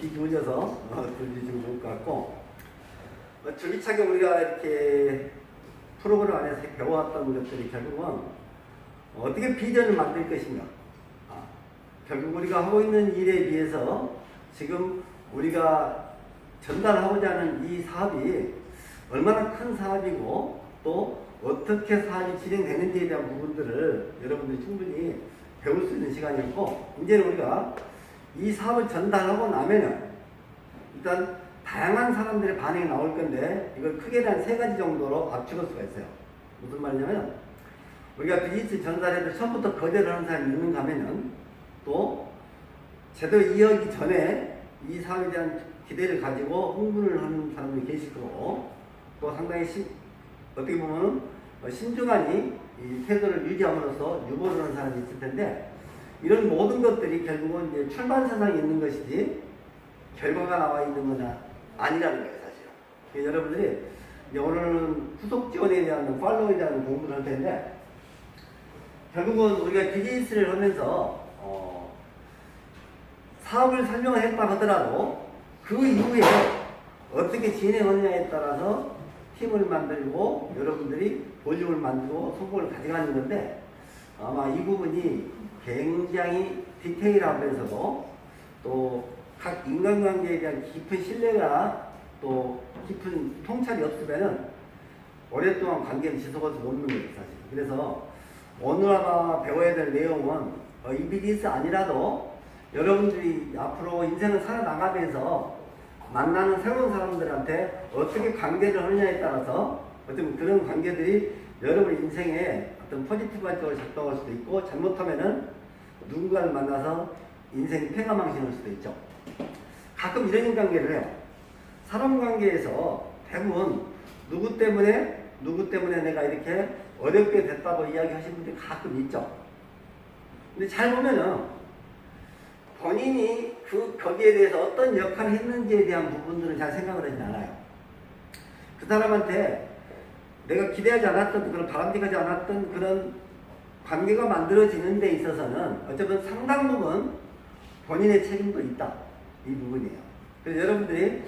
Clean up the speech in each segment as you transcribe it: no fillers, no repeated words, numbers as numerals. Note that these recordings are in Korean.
듣기 좋으셔서 들으시면 좋을 것 같고, 줄기차게 우리가 이렇게 프로그램 안에서 배워왔던 것들이 결국은 어떻게 비전을 만들 것인가. 결국 우리가 하고 있는 일에 비해서 지금 우리가 전달하고자 하는 이 사업이 얼마나 큰 사업이고 또 어떻게 사업이 진행되는지에 대한 부분들을 여러분들이 충분히 배울 수 있는 시간이었고, 이제는 우리가 이 사업을 전달하고 나면은 일단 다양한 사람들의 반응이 나올 건데, 이걸 크게 한 3가지 정도로 압축할 수가 있어요. 무슨 말이냐면, 우리가 비즈니스 전달해도 처음부터 거절을 하는 사람이 있는가 하면은, 또 제대로 이어가기 전에 이 사업에 대한 기대를 가지고 흥분을 하는 사람들이 계실 거고, 또 상당히 어떻게 보면 신중하니 이 태도를 유지함으로써 유보를 하는 사람이 있을 텐데, 이런 모든 것들이 결국은 이제 출발선상에 있는 것이지 결과가 나와 있는 건 아니라는 거예요, 사실. 그래서 여러분들이 이제 오늘은 후속 지원에 대한 팔로우에 대한 공부를 할 텐데, 결국은 우리가 비즈니스를 하면서 사업을 설명을 했다 하더라도 그 이후에 어떻게 진행하느냐에 따라서 팀을 만들고 여러분들이 볼륨을 만들고 성공을 가져가는 건데, 아마 이 부분이 굉장히 디테일하면서도 또 각 인간관계에 대한 깊은 신뢰가 또 깊은 통찰이 없으면은 오랫동안 관계를 지속할 수 없는 거예요, 사실. 그래서 오늘 아마 배워야 될 내용은 이 비즈니스 아니라도 여러분들이 앞으로 인생을 살아나가면서 만나는 새로운 사람들한테 어떻게 관계를 하느냐에 따라서 어쩌면 그런 관계들이 여러분 인생에 어떤 포지티브한 쪽으로 작동할 수도 있고, 잘못하면은 누군가를 만나서 인생이 폐가망신할 수도 있죠. 가끔 이런 인간관계를 해요. 사람 관계에서 대부분 누구 때문에 내가 이렇게 어렵게 됐다고 이야기하시는 분들이 가끔 있죠. 근데 잘 보면은 본인이 거기에 대해서 어떤 역할을 했는지에 대한 부분들은 잘 생각을 하지 않아요. 그 사람한테 내가 기대하지 않았던, 그런 바람직하지 않았던 그런 관계가 만들어지는 데 있어서는 어쩌면 상당 부분 본인의 책임도 있다. 이 부분이에요. 그래서 여러분들이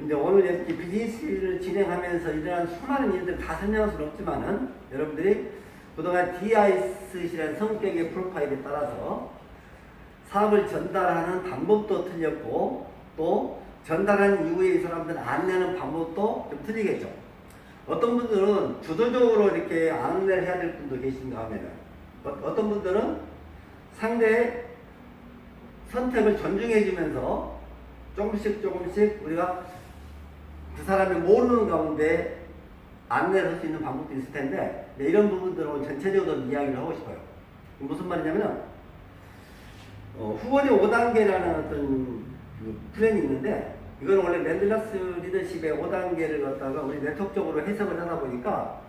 이제 오늘 이렇게 비즈니스를 진행하면서 일어난 수많은 일들 다 설명할 수는 없지만은, 여러분들이 그동안 DISC라는 성격의 프로파일에 따라서 사업을 전달하는 방법도 틀렸고, 또 전달한 이후에 이 사람들 안내는 방법도 좀 틀리겠죠. 어떤 분들은 주도적으로 이렇게 안내를 해야 될 분도 계신가 하면은, 어떤 분들은 상대의 선택을 존중해 주면서 조금씩 우리가 그 사람이 모르는 가운데 안내를 할 수 있는 방법도 있을 텐데, 이런 부분들은 전체적으로 이야기를 하고 싶어요. 무슨 말이냐면, 후원의 5단계라는 어떤 플랜이 있는데, 이건 원래 맨들라스 리더십의 5단계를 갖다가 우리 네트워크적으로 해석을 하다 보니까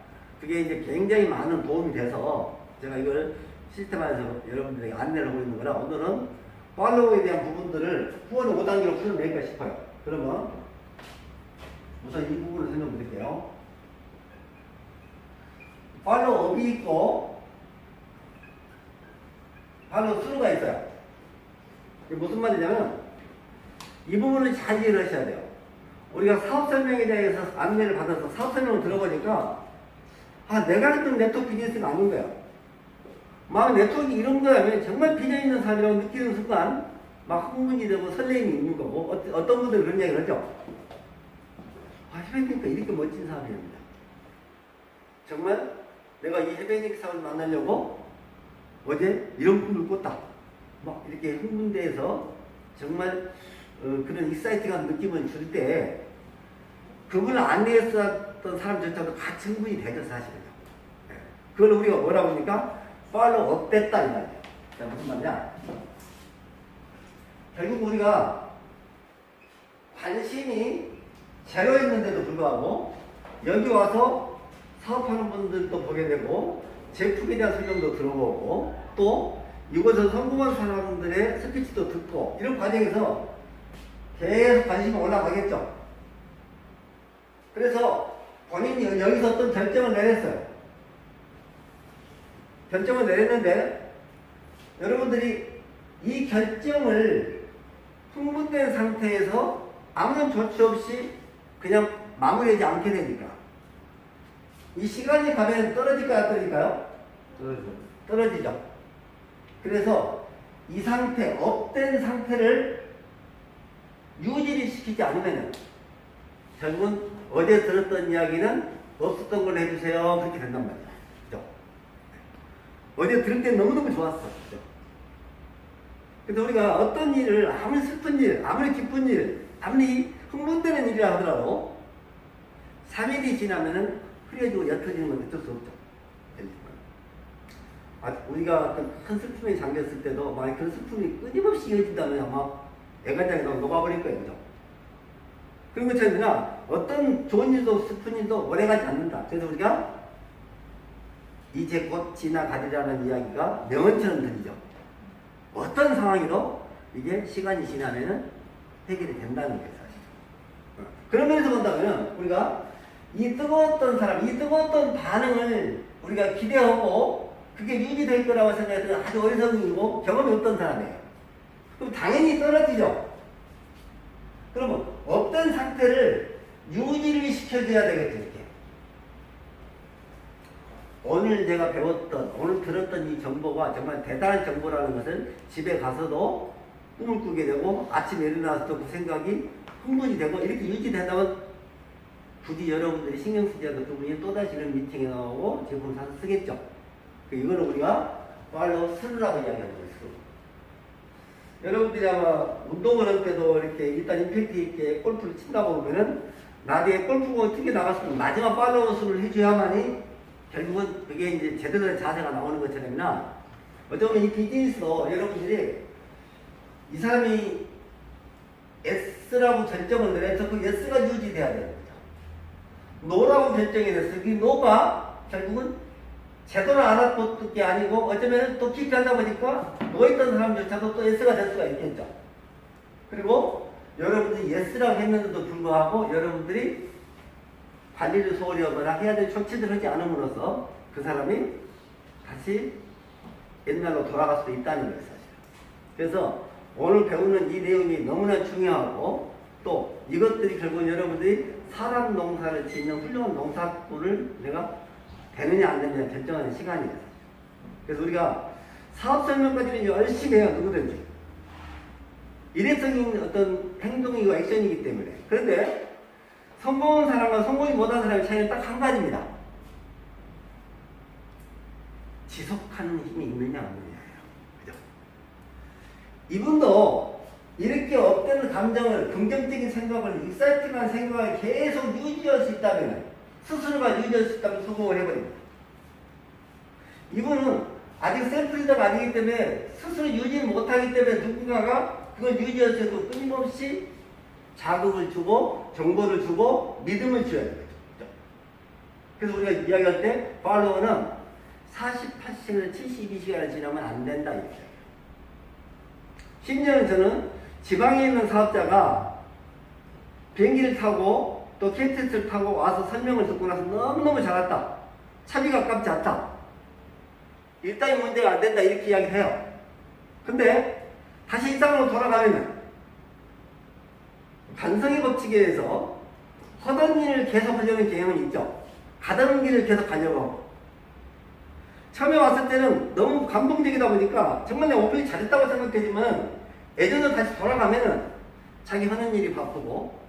그게 이제 굉장히 많은 도움이 돼서 제가 이걸 시스템 안에서 여러분들에게 안내를 하고 있는 거라, 오늘은 팔로우에 대한 부분들을 후원 5단계로 풀어낼까 싶어요. 그러면 우선 이 부분을 설명드릴게요. 팔로우업이 있고 팔로우 스루가 있어요. 이게 무슨 말이냐면, 이 부분을 잘 이해를 하셔야 돼요. 우리가 사업 설명에 대해서 안내를 받아서 사업 설명을 들어보니까 내가 했던 네트워크 비즈니스가 아닌 거야. 막 네트워크 이런 거라면 정말 비전 있는 사람이라고 느끼는 순간 막 흥분이 되고 설렘이 있는 거고, 어떤 분들은 그런 얘기를 하죠. 해변니까 이렇게 멋진 사람이랍니다. 정말 내가 이 해변니 사람을 만나려고 어제 이런 꿈을 꿨다. 막 이렇게 흥분돼서 정말 그런 익사이팅한 느낌을 줄 때 그분을 안내했었던 사람조차도 같이 흥분이 되죠, 사실은. 그걸 우리가 뭐라고 합니까? 팔로우업 됐다, 이 말이에요. 자, 무슨 말이냐? 결국 우리가 관심이 제로였는데도 불구하고 여기 와서 사업하는 분들도 보게 되고, 제품에 대한 설명도 들어보고, 또 이곳에서 성공한 사람들의 스피치도 듣고, 이런 과정에서 계속 관심이 올라가겠죠. 그래서 본인이 여기서 어떤 결정을 내렸어요. 결정을 내렸는데, 여러분들이 이 결정을 흥분된 상태에서 아무런 조치 없이 그냥 마무리하지 않게 되니까 이 시간이 가면 떨어질까요? 안 떨어질까요? 떨어지죠. 그래서 이 상태, 업된 상태를 유지를 시키지 않으면 결국은 어제 들었던 이야기는 없었던 걸로 해주세요. 그렇게 된단 말이야. 그죠? 어제 들을 때 너무너무 좋았어. 그죠? 근데 우리가 어떤 일을 아무리 슬픈 일, 아무리 기쁜 일, 아무리 흥분되는 일이라 하더라도 3일이 지나면은 흐려지고 옅어지는 건 어쩔 수 없죠. 우리가 어떤 큰 슬픔에 잠겼을 때도 만약 그 슬픔이 끊임없이 이어진다면 아마 애간장에 녹아버릴 거예요. 그죠? 그런 것처럼 어떤 좋은 일도 슬픈 일도 오래가지 않는다. 그래서 우리가 이제 곧 지나가리라는 이야기가 명언처럼 들리죠. 어떤 상황이도 이게 시간이 지나면 해결이 된다는 거예요. 사실. 그런 면에서 본다면 우리가 이 뜨거웠던 사람, 이 뜨거웠던 반응을 우리가 기대하고 그게 유지될 거라고 생각했던 아주 어리석이고 경험이 없던 사람이에요. 그럼 당연히 떨어지죠. 그러면 없던 상태를 유지를 시켜줘야 되겠죠. 이렇게. 오늘 제가 배웠던, 오늘 들었던 이 정보가 정말 대단한 정보라는 것을 집에 가서도 꿈을 꾸게 되고 아침에 일어나서도 그 생각이 흥분이 되고 이렇게 유지된다면 굳이 여러분들이 신경 쓰지 않고 두 분이 또다시 이런 미팅에 나오고 제품 사서 쓰겠죠. 이거는 우리가 말로 스루라고 이야기하는 거예요. 여러분들이 아마 운동을 할 때도 이렇게 일단 임팩트 있게 골프를 친다 보면은 나중에 골프공을 튀겨 나갔으면 마지막 팔로우스를 해줘야만이 결국은 그게 이제 제대로 된 자세가 나오는 것처럼이나 어쩌면 이 비즈니스도 여러분들이 이 사람이 S라고 결정을 내서 그 S가 유지돼야 되는 거죠. 노라고 결정이 됐어. 그 노가 결국은 제대로 알아듣는 게 아니고 어쩌면 또 깊이 하다 보니까 누워있던 사람조차도 또 S가 될 수가 있겠죠. 그리고 여러분들이 S라고 했는데도 불구하고 여러분들이 관리를 소홀히 하거나 해야 될 조치들을 하지 않음으로써 그 사람이 다시 옛날로 돌아갈 수도 있다는 거예요. 사실. 그래서 오늘 배우는 이 내용이 너무나 중요하고 또 이것들이 결국 여러분들이 사람 농사를 짓는 훌륭한 농사꾼을 내가 되느냐 안 되느냐 결정하는 시간이에요. 그래서 우리가 사업 설명까지는 열심히 해요. 누구든지. 일회적인 어떤 행동이고 액션이기 때문에. 그런데 성공한 사람과 성공이 못한 사람의 차이는 딱 한 가지입니다. 지속하는 힘이 있느냐 없느냐예요. 그죠? 이분도 이렇게 업되는 감정을 긍정적인 생각을 익사이팅한 생각을 계속 유지할 수 있다면 스스로가 유지할 수 있다면 성공을 해버립니다. 이분은 아직 셀프리더가 아니기 때문에 스스로 유지 못하기 때문에 누군가가 그걸 유지할 수 있도록 끊임없이 자극을 주고 정보를 주고 믿음을 줘야 돼요. 그래서 우리가 이야기할 때 팔로워는 48시간, 72시간을 지나면 안 된다 이렇게. 심지어는 저는 지방에 있는 사업자가 비행기를 타고 또 KTX를 타고 와서 설명을 듣고 나서 너무너무 잘했다. 차비가 아깝지 않다. 일당이 문제가 안 된다 이렇게 이야기해요. 근데 다시 일상으로 돌아가면 관성의 법칙에 의해서 하던 일을 계속 하려는 경향은 있죠. 가던 길을 계속 가려고 하고. 처음에 왔을 때는 너무 감동적이다 보니까 정말 내가 오히려 잘했다고 생각되지만 예전으로 다시 돌아가면은 자기 하는 일이 바쁘고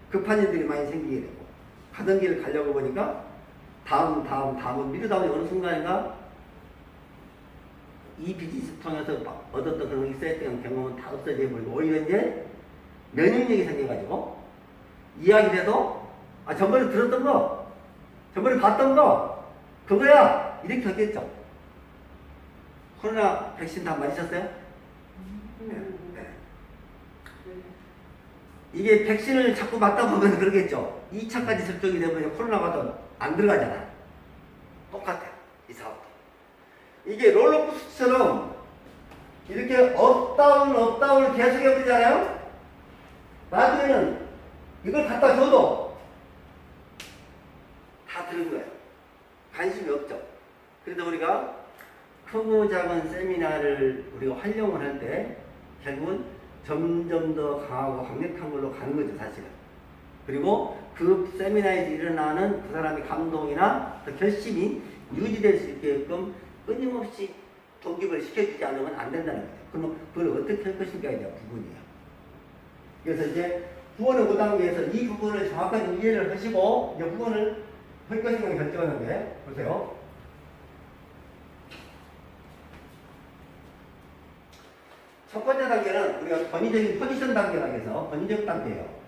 급한 일들이 많이 생기게 되고 가던 길을 가려고 보니까 다음은 미루다 보니 어느 순간인가 이 비즈니스 통해서 얻었던 그런 익사이팅한 경험은 다 없어져 버리고 오히려 이제 면역력이 생겨가지고 이야기를 해도 저번에 들었던 거 저번에 봤던 거 그거야 이렇게 하겠죠. 코로나 백신 다 맞으셨어요? 네. 이게 백신을 자꾸 맞다 보면 그러겠죠. 2차까지 접종이 되면 코로나가 안 들어가잖아. 똑같아 이 사업도. 이게 롤러코스터처럼 이렇게 업다운을 계속 해보잖아요. 나중에는 이걸 갖다 줘도 다 들은 거예요. 관심이 없죠. 그래서 우리가 크고 작은 세미나를 우리가 활용을 할 때 결국은 점점 더 강하고 강력한 걸로 가는 거죠, 사실은. 그리고 그 세미나에서 일어나는 그 사람의 감동이나 그 결심이 유지될 수 있게끔 끊임없이 독입을 시켜주지 않으면 안 된다는 거죠. 그러면 그걸 어떻게 할 것인가에 대한 부분이에요. 그래서 이제 후원의 5단계에서 이 부분을 정확하게 이해를 하시고 이제 후원을 할 것인가 결정하는데, 보세요. 첫 번째 단계는 우리가 권위적인 포지션 단계라고 해서 권위적 단계예요.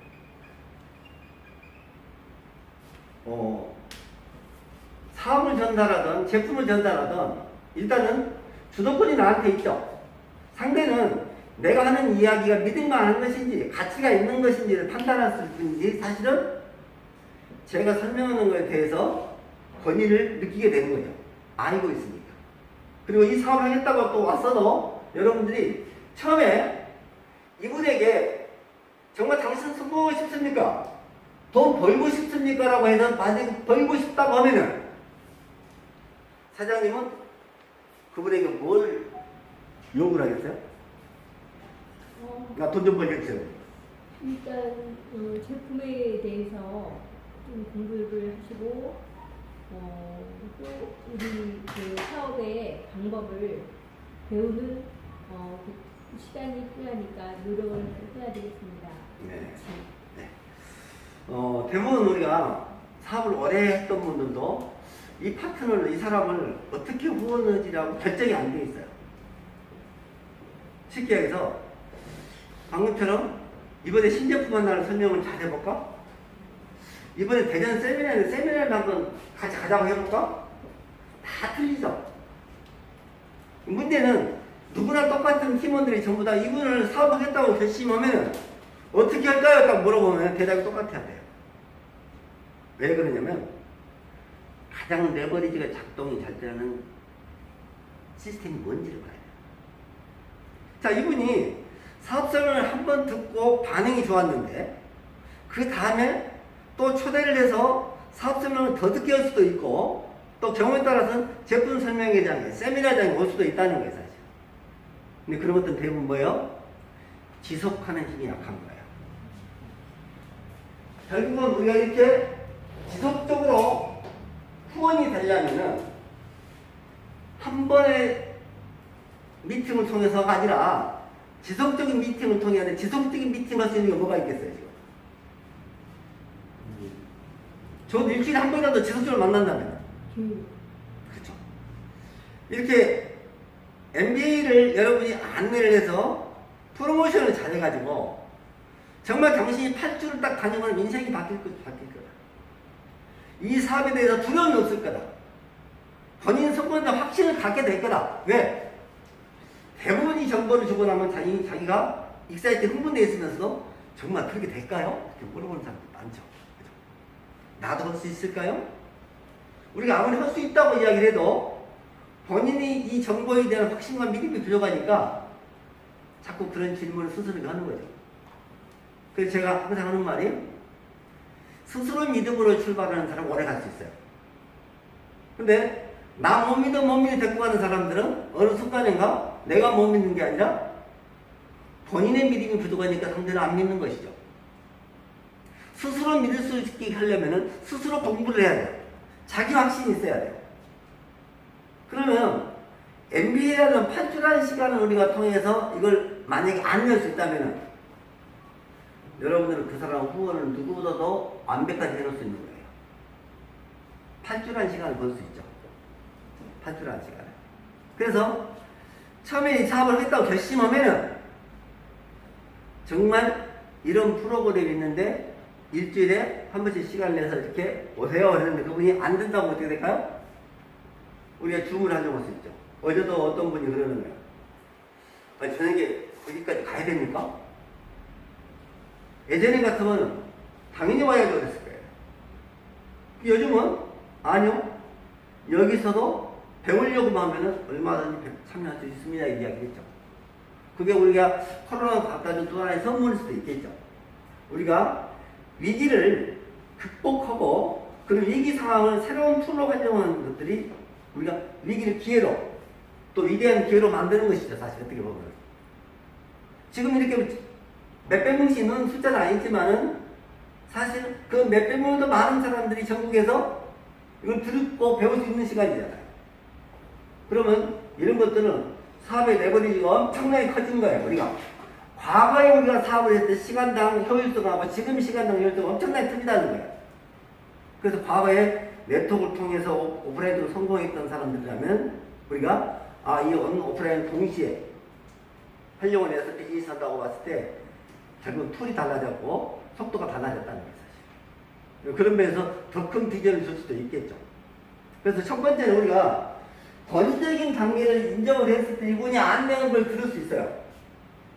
사업을 전달하든 제품을 전달하든 일단은 주도권이 나한테 있죠. 상대는 내가 하는 이야기가 믿을만한 것인지 가치가 있는 것인지를 판단할 뿐이지 사실은 제가 설명하는 것에 대해서 권위를 느끼게 되는 거죠. 알고 있으니까. 그리고 이 사업을 하겠다고 또 왔어도 여러분들이 처음에 이분에게 정말 당신 성공하고 싶습니까? 돈 벌고 싶습니까? 라고 해서 만약에 벌고 싶다고 하면은 사장님은 그분에게 뭘 요구를 하겠어요? 나 돈 좀 벌겠어요. 일단 제품에 대해서 좀 공부를 하시고 또 우리 그 사업의 방법을 배우는 그 시간이 필요하니까 노력을 해야 되겠습니다. 네. 네. 대부분 우리가 사업을 오래 했던 분들도 이 파트너를, 이 사람을 어떻게 후원하지라고 결정이 안 돼 있어요. 쉽게 해서 방금처럼 이번에 신제품 하나를 설명을 잘 해볼까? 이번에 대전 세미나를 한번 같이 가자고 해볼까? 다 틀리죠. 문제는 누구나 똑같은 팀원들이 전부 다 이분을 사업하겠다고 결심하면 어떻게 할까요? 딱 물어보면 대답이 똑같아야 돼요. 왜 그러냐면 가장 레버리지가 작동이 잘 되는 시스템이 뭔지를 봐야 돼요. 자, 이분이 사업 설명을 한 번 듣고 반응이 좋았는데 그 다음에 또 초대를 해서 사업 설명을 더 듣게 할 수도 있고 또 경우에 따라서는 제품 설명회장에 세미나장에 올 수도 있다는 거예요, 사실. 근데 그런 것들은 대부분 뭐예요? 지속하는 힘이 약한 거예요. 결국은 우리가 이렇게 지속적으로 후원이 되려면은 한 번의 미팅을 통해서가 아니라 지속적인 미팅을 통해야 돼. 지속적인 미팅 할 수 있는 게 뭐가 있겠어요, 지금? 저도 일주일에 한 번이라도 지속적으로 만난다면. 그렇죠. 이렇게 MBA를 여러분이 안내를 해서 프로모션을 잘해가지고 정말 당신이 8주를 딱 다니면 인생이 바뀔 거다. 이 사업에 대해서 두려움이 없을 거다. 본인 성공에 확신을 갖게 될 거다. 왜? 대부분 이 정보를 주고 나면 자기가 익사이트 흥분되어 있으면서도 정말 그렇게 될까요? 이렇게 물어보는 사람들 많죠. 그죠? 나도 할 수 있을까요? 우리가 아무리 할 수 있다고 이야기를 해도 본인이 이 정보에 대한 확신과 믿음이 부족하니까 자꾸 그런 질문을 스스로 하는 거죠. 그래서 제가 항상 하는 말이 스스로 믿음으로 출발하는 사람은 오래 갈 수 있어요. 근데 나 못 믿어 데리고 가는 사람들은 어느 순간인가 내가 못 믿는 게 아니라 본인의 믿음이 부족하니까 상대를 안 믿는 것이죠. 스스로 믿을 수 있게 하려면 스스로 공부를 해야 돼요. 자기 확신이 있어야 돼요. 그러면 MBA라는 8주라는 시간을 우리가 통해서 이걸 만약에 안 낼 수 있다면 여러분들은 그 사람 후원을 누구보다도 완벽하게 해놓을 수 있는 거예요. 8주라는 시간을 벌 수 있죠. 8주라는 시간을. 그래서 처음에 이 사업을 하겠다고 결심하면 정말 이런 프로그램이 있는데 일주일에 한 번씩 시간을 내서 이렇게 오세요 그랬는데 그분이 안 된다고 어떻게 될까요? 우리가 주문하려고 할 수 있죠. 어제도 어떤 분이 그러는 거예요. 아니, 저녁에 거기까지 가야 됩니까? 예전에 같으면 당연히 와야죠 그랬을 거예요. 요즘은 아니요. 여기서도 배우려고 하면 얼마든지 참여할 수 있습니다. 이 이야기겠죠. 그게 우리가 코로나가 갖다 준 또 하나의 선물일 수도 있겠죠. 우리가 위기를 극복하고 그 위기 상황을 새로운 툴로 활용하는 것들이 우리가 위기를 기회로 또 위대한 기회로 만드는 것이죠. 사실 어떻게 보면. 지금 이렇게 몇백 명씩 있는 숫자는 아니지만은 사실 그 몇백 명도 많은 사람들이 전국에서 이걸 듣고 배울 수 있는 시간이잖아요. 그러면 이런 것들은 사업의 레버리지가 엄청나게 커진 거예요. 우리가 과거에 우리가 사업을 했을 때 시간당 효율성하고 지금 시간당 효율성이 엄청나게 틀리다는 거예요. 그래서 과거에 네트워크를 통해서 오프라인으로 성공했던 사람들이라면 우리가 이 오프라인 동시에 활용을 해서 비즈니스 한다고 봤을 때 결국 툴이 달라졌고 속도가 달라졌다는 거예요. 사실. 그런 면에서 더 큰 비전을 줄 수도 있겠죠. 그래서 첫 번째는 우리가 권위적인 관계를 인정을 했을 때 이분이 안내는 걸 들을 수 있어요.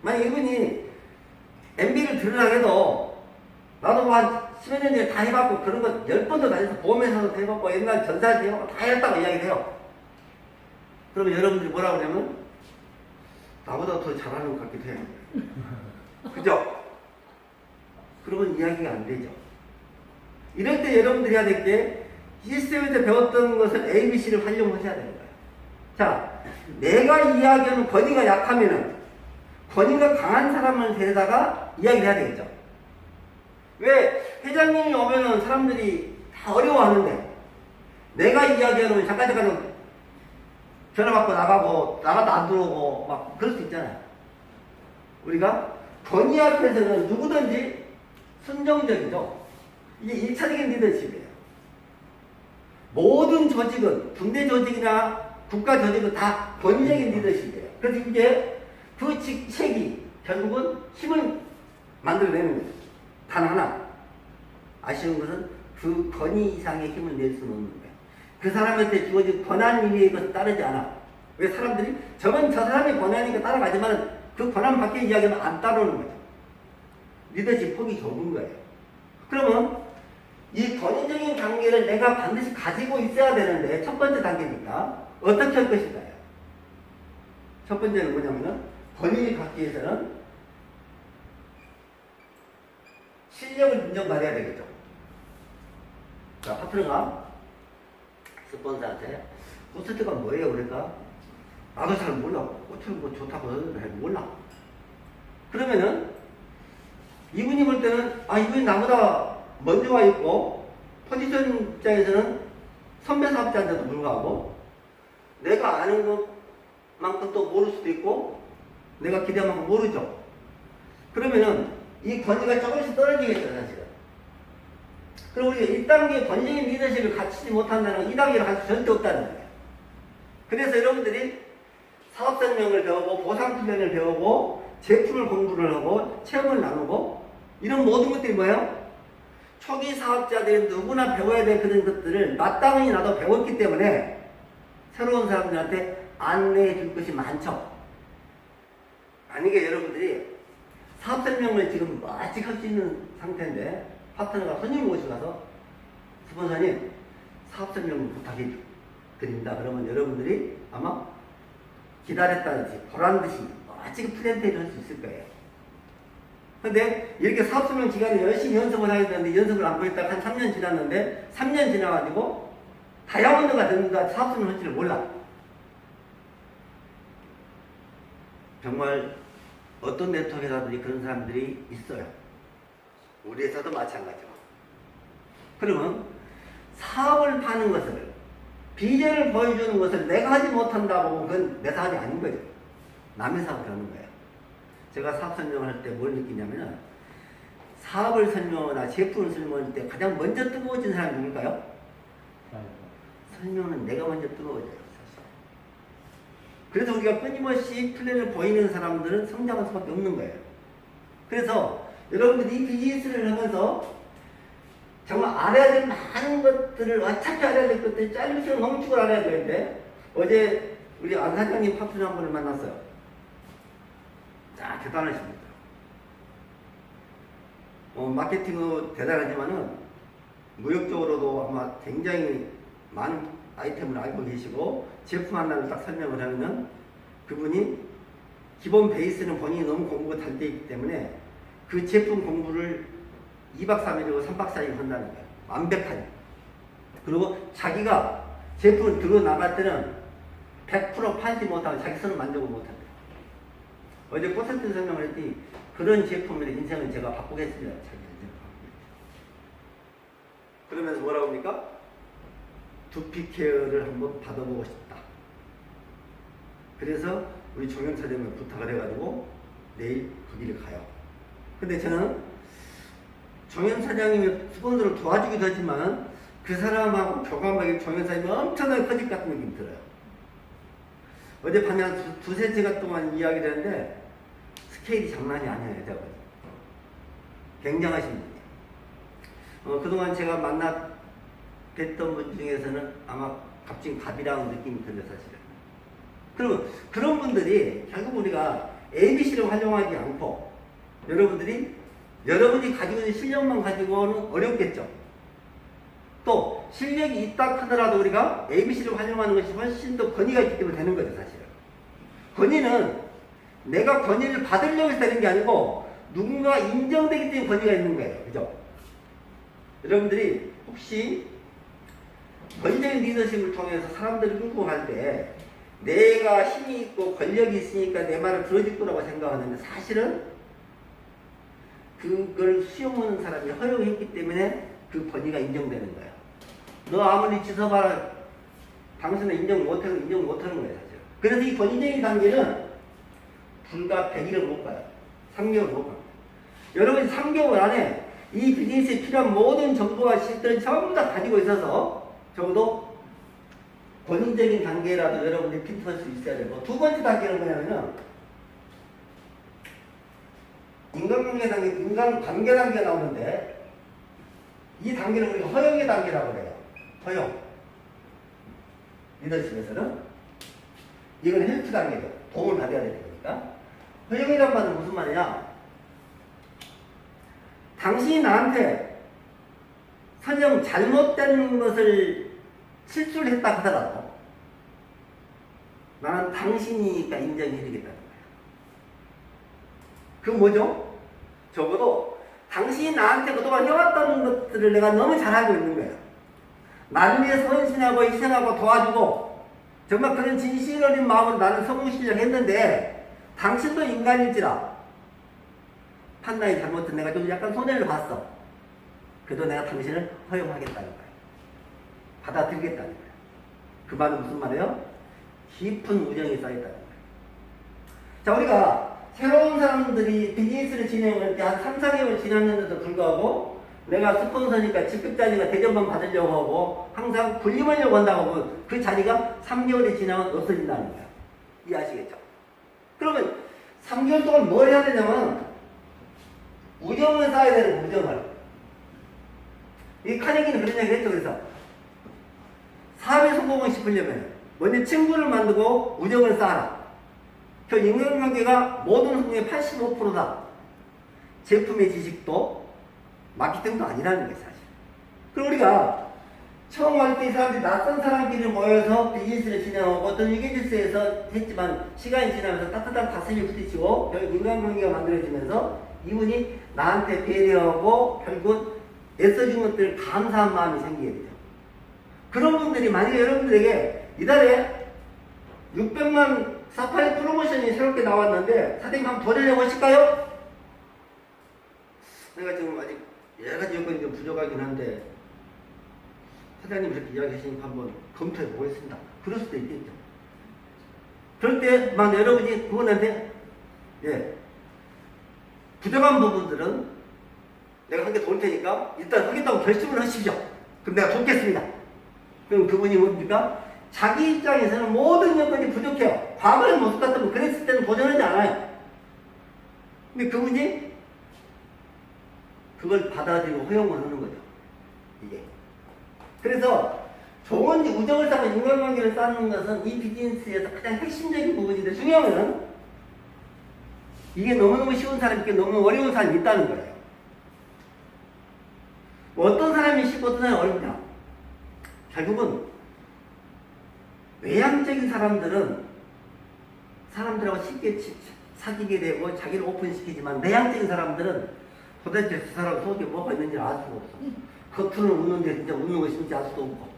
만약 이분이 MB를 들으라고 해도 나도 뭐 한 10여 년 전에 다 해봤고 그런 거 10번도 다녀서 보험회사도 해봤고 옛날 전사도 해봤고 다 했다고 이야기를 해요. 그러면 여러분들이 뭐라고 하냐면 나보다 더 잘하는 것 같기도 해요. 그죠? 그러면 이야기가 안 되죠. 이럴 때 여러분들이 해야 될 게 시스템에서 배웠던 것을 ABC를 활용하셔야 되는 거예요. 자, 내가 이야기하는 권위가 약하면은 권위가 강한 사람을 데려다가 이야기를 해야 되겠죠. 왜 회장님이 오면은 사람들이 다 어려워하는데 내가 이야기하면 잠깐 전화 받고 나가도 안 들어오고 막 그럴 수 있잖아요. 우리가 권위 앞에서는 누구든지 순종적이죠. 이게 1차적인 리더십이에요. 모든 조직은 군대 조직이나 국가 조직은 다 권위적인 리더십이에요. 그래서 이제 그 직책이 결국은 힘을 만들어내는 거예요. 단 하나 아쉬운 것은 그 권위 이상의 힘을 낼 수는 없는 거예요. 그 사람한테 주어진 권한 위에 것을 따르지 않아. 왜 사람들이 저건 저 사람의 권한이니까 따라가지만 그 권한 밖의 이야기는 안 따르는 거죠. 리더십 폭이 좁은 거예요. 그러면 이 권위적인 관계를 내가 반드시 가지고 있어야 되는데 첫 번째 단계니까 어떻게 할 것인가요? 첫 번째는 뭐냐면은 권위를 갖기 위해서는 실력을 인정받아야 되겠죠. 자, 파트너가 스폰서한테 콘서트가 뭐예요? 그러니까 나도 잘 몰라. 어쩌면 뭐 좋다고 잘 몰라. 그러면은 이분이 볼 때는 이분이 나보다 먼저 와 있고 포지션 입장에서는 선배 사업자인데도 불구하고 내가 아는 것만큼 또 모를 수도 있고 내가 기대한 만큼 모르죠. 그러면은 이 권위가 조금씩 떨어지겠죠, 사실은. 그럼 우리가 1단계 권위적인 리더십을 갖추지 못한다는 건 2단계를 할 수 절대 없다는 거예요. 그래서 여러분들이 사업 설명을 배우고 보상 훈련을 배우고 제품을 공부를 하고 체험을 나누고 이런 모든 것들이 뭐예요? 초기 사업자들이 누구나 배워야 될 그런 것들을 마땅히 나도 배웠기 때문에 새로운 사람들한테 안내해 줄 것이 많죠. 만약에 여러분들이 사업 설명을 지금 아직 할 수 있는 상태인데 파트너가 손님을 모시고 가서 스폰서님 사업 설명 부탁해 드립니다. 그러면 여러분들이 아마 기다렸다든지 보란듯이 아직 프렌테이를 할 수 있을 거예요. 근데 이렇게 사업 설명 기간에 열심히 연습을 해야 되는데 연습을 안 보였다가 한 3년 지났는데 3년 지나가지고 다이아몬드가 됐는가 사업 설명 할 줄을 몰라. 정말 어떤 네트워크에서든지 그런 사람들이 있어요. 우리 회사도 마찬가지고. 그러면 사업을 파는 것을 비전을 보여주는 것을 내가 하지 못한다고 그건 내 사업이 아닌 거죠. 남의 사업을 하는 거예요. 제가 사업 설명을 할 때 뭘 느끼냐면 사업을 설명하거나 제품을 설명할 때 가장 먼저 뜨거워진 사람이 누굴까요? 설명은 내가 먼저 뜨거워져요. 사실. 그래서 우리가 끊임없이 플랜을 보이는 사람들은 성장할 수밖에 없는 거예요. 그래서 여러분들이 이 비즈니스를 하면서 정말 알아야 될 많은 것들을 어차피 알아야 될 것들이 짧게 멈추고 알아야 되는데 어제 우리 안 사장님 파트너 한 분을 만났어요. 자, 대단하십니다. 마케팅도 대단하지만은 무역적으로도 아마 굉장히 많은 아이템을 알고 계시고 제품 하나를 딱 설명을 하면 그분이 기본 베이스는 본인이 너무 공부가 잘 돼 있기 때문에 그 제품 공부를 2박 3일이고 3박 4일 한다는 거예요. 완벽하게. 그리고 자기가 제품을 들고 나갈 때는 100% 팔지 못하고 자기 손을 만들고 못한다. 어제 콘서트 설명을 했더니 그런 제품으로 인생을 제가 바꾸겠습니다. 자기 인생을 바꾸겠습니다. 그러면서 뭐라고 합니까? 두피 케어를 한번 받아보고 싶다. 그래서 우리 종현 사장님을 부탁을 해가지고 내일 거기를 가요. 근데 저는 종현 사장님이 스폰서를 도와주기도 하지만 그 사람하고 교감하기 종현 사장님이 엄청나게 커질 것 같은 느낌이 들어요. 어젯밤에 한 두세 시간 동안 이야기를 했는데 스케일이 장난이 아니에요. 제가 보니. 굉장하신 분이에요. 그동안 제가 만나 뵀던 분 중에서는 아마 값진 갑이라는 느낌이 들어요. 사실은. 그러면 그런 분들이 결국 우리가 ABC를 활용하지 않고 여러분이 가지고 있는 실력만 가지고는 어렵겠죠. 또 실력이 있다 하더라도 우리가 ABC를 활용하는 것이 훨씬 더 권위가 있기 때문에 되는 거죠. 사실은. 권위는 내가 권위를 받으려고 해서 되는 게 아니고 누군가 인정되기 때문에 권위가 있는 거예요. 그죠? 여러분들이 혹시 권위적인 리더십을 통해서 사람들을 끌고 갈 때 내가 힘이 있고 권력이 있으니까 내 말을 들어줄 거라고 생각하는데 사실은 그걸 수용하는 사람이 허용했기 때문에 그 권위가 인정되는 거예요. 너 아무리 지서봐라 당신은 인정 못하는 거예요. 사실. 그래서 이 권위적인 단계는 불과 100일을 못 가요. 3개월 못 가요. 여러분이 3개월 안에 이 비즈니스에 필요한 모든 정보와 시스템을 전부 다 가지고 있어서 적어도 권위적인 단계라도 여러분들이 핀트할 수 있어야 되고, 두 번째 단계는 뭐냐면은 인간관계 단계가 나오는데 이 단계는 우리가 허용의 단계라고 그래요. 허용. 리더십에서는 이건 헬프 단계죠. 도움을 받아야 되는 거니까. 허용이란 말은 무슨 말이냐? 당신이 나한테 설령 잘못된 것을 실수를 했다 하더라도 나는 당신이니까 인정해주겠다는 거예요. 그건 뭐죠? 적어도 당신이 나한테 그동안 해왔던 것들을 내가 너무 잘 알고 있는 거예요. 나를 위해 헌신하고 희생하고 도와주고 정말 그런 진실 어린 마음으로 나는 성공시키려고 했는데 당신도 인간일지라 판단이 잘못된 내가 좀 약간 손해를 봤어. 그래도 내가 당신을 허용하겠다는 거예요. 받아들이겠다는 거예요. 그 말은 무슨 말이에요? 깊은 우정이 쌓였다는 거예요. 자, 우리가 새로운 사람들이 비즈니스를 진행할 때 한 3, 4개월 지났는데도 불구하고 내가 스폰서니까 직급자니까 대접만 받으려고 하고 항상 군림하려고 한다고 하고 그 자리가 3개월이 지나면 없어진다는 거예요. 이해하시겠죠? 그러면 3개월 동안 뭘 해야 되냐면 우정을 쌓아야 되는 거예요. 우정을. 이 카네기는 그런 얘기를 했죠. 그래서 사업에 성공을 싶으려면 먼저 친구를 만들고 우정을 쌓아라. 그 인간관계가 모든 성공의 85%다. 제품의 지식도 마케팅도 아니라는 거예요. 사실. 그럼 우리가 처음 할 때 이 사람들이 낯선 사람끼리 모여서 비즈니스를 진행하고 어떤 위기질서에서 했지만 시간이 지나면서 따뜻한 가슴이 부딪히고 결국 인간관계가 만들어지면서 이분이 나한테 배려하고 결국 애써준 것들 감사한 마음이 생기게 되죠. 그런 분들이 만약에 여러분들에게 이달에 600만 사파리 프로모션이 새롭게 나왔는데 사장님 한번 도전해 보실까요? 내가 지금 아직 여러 가지 요건이 좀 부족하긴 한데 사장님 이렇게 이야기하시니까 한번 검토해 보겠습니다. 그럴 수도 있겠죠. 그럴 때만 여러분이 그분한테 부족한 부분들은 내가 한 개 도울 테니까 일단 하겠다고 결심을 하시죠. 그럼 내가 돕겠습니다. 그럼 그분이 뭡니까? 자기 입장에서는 모든 여건이 부족해요. 과거의 모습 같으면 그랬을 때는 도전하지 않아요. 근데 그분이 그걸 받아들이고 허용을 하는 거죠. 이게. 그래서 좋은 우정을 쌓고 인간관계를 쌓는 것은 이 비즈니스에서 가장 핵심적인 부분인데 중요한 것은 이게 너무너무 쉬운 사람이 있고 너무 어려운 사람이 있다는 거예요. 어떤 사람이 쉽고 어떤 사람이 어렵냐? 결국은 외향적인 사람들은 사람들하고 쉽게 사귀게 되고 자기를 오픈시키지만 내향적인 사람들은 도대체 그 사람 속에 뭐가 있는지 알 수가 없어. 겉으로는 웃는데 진짜 웃는 것이 뭔지 알 수도 없고.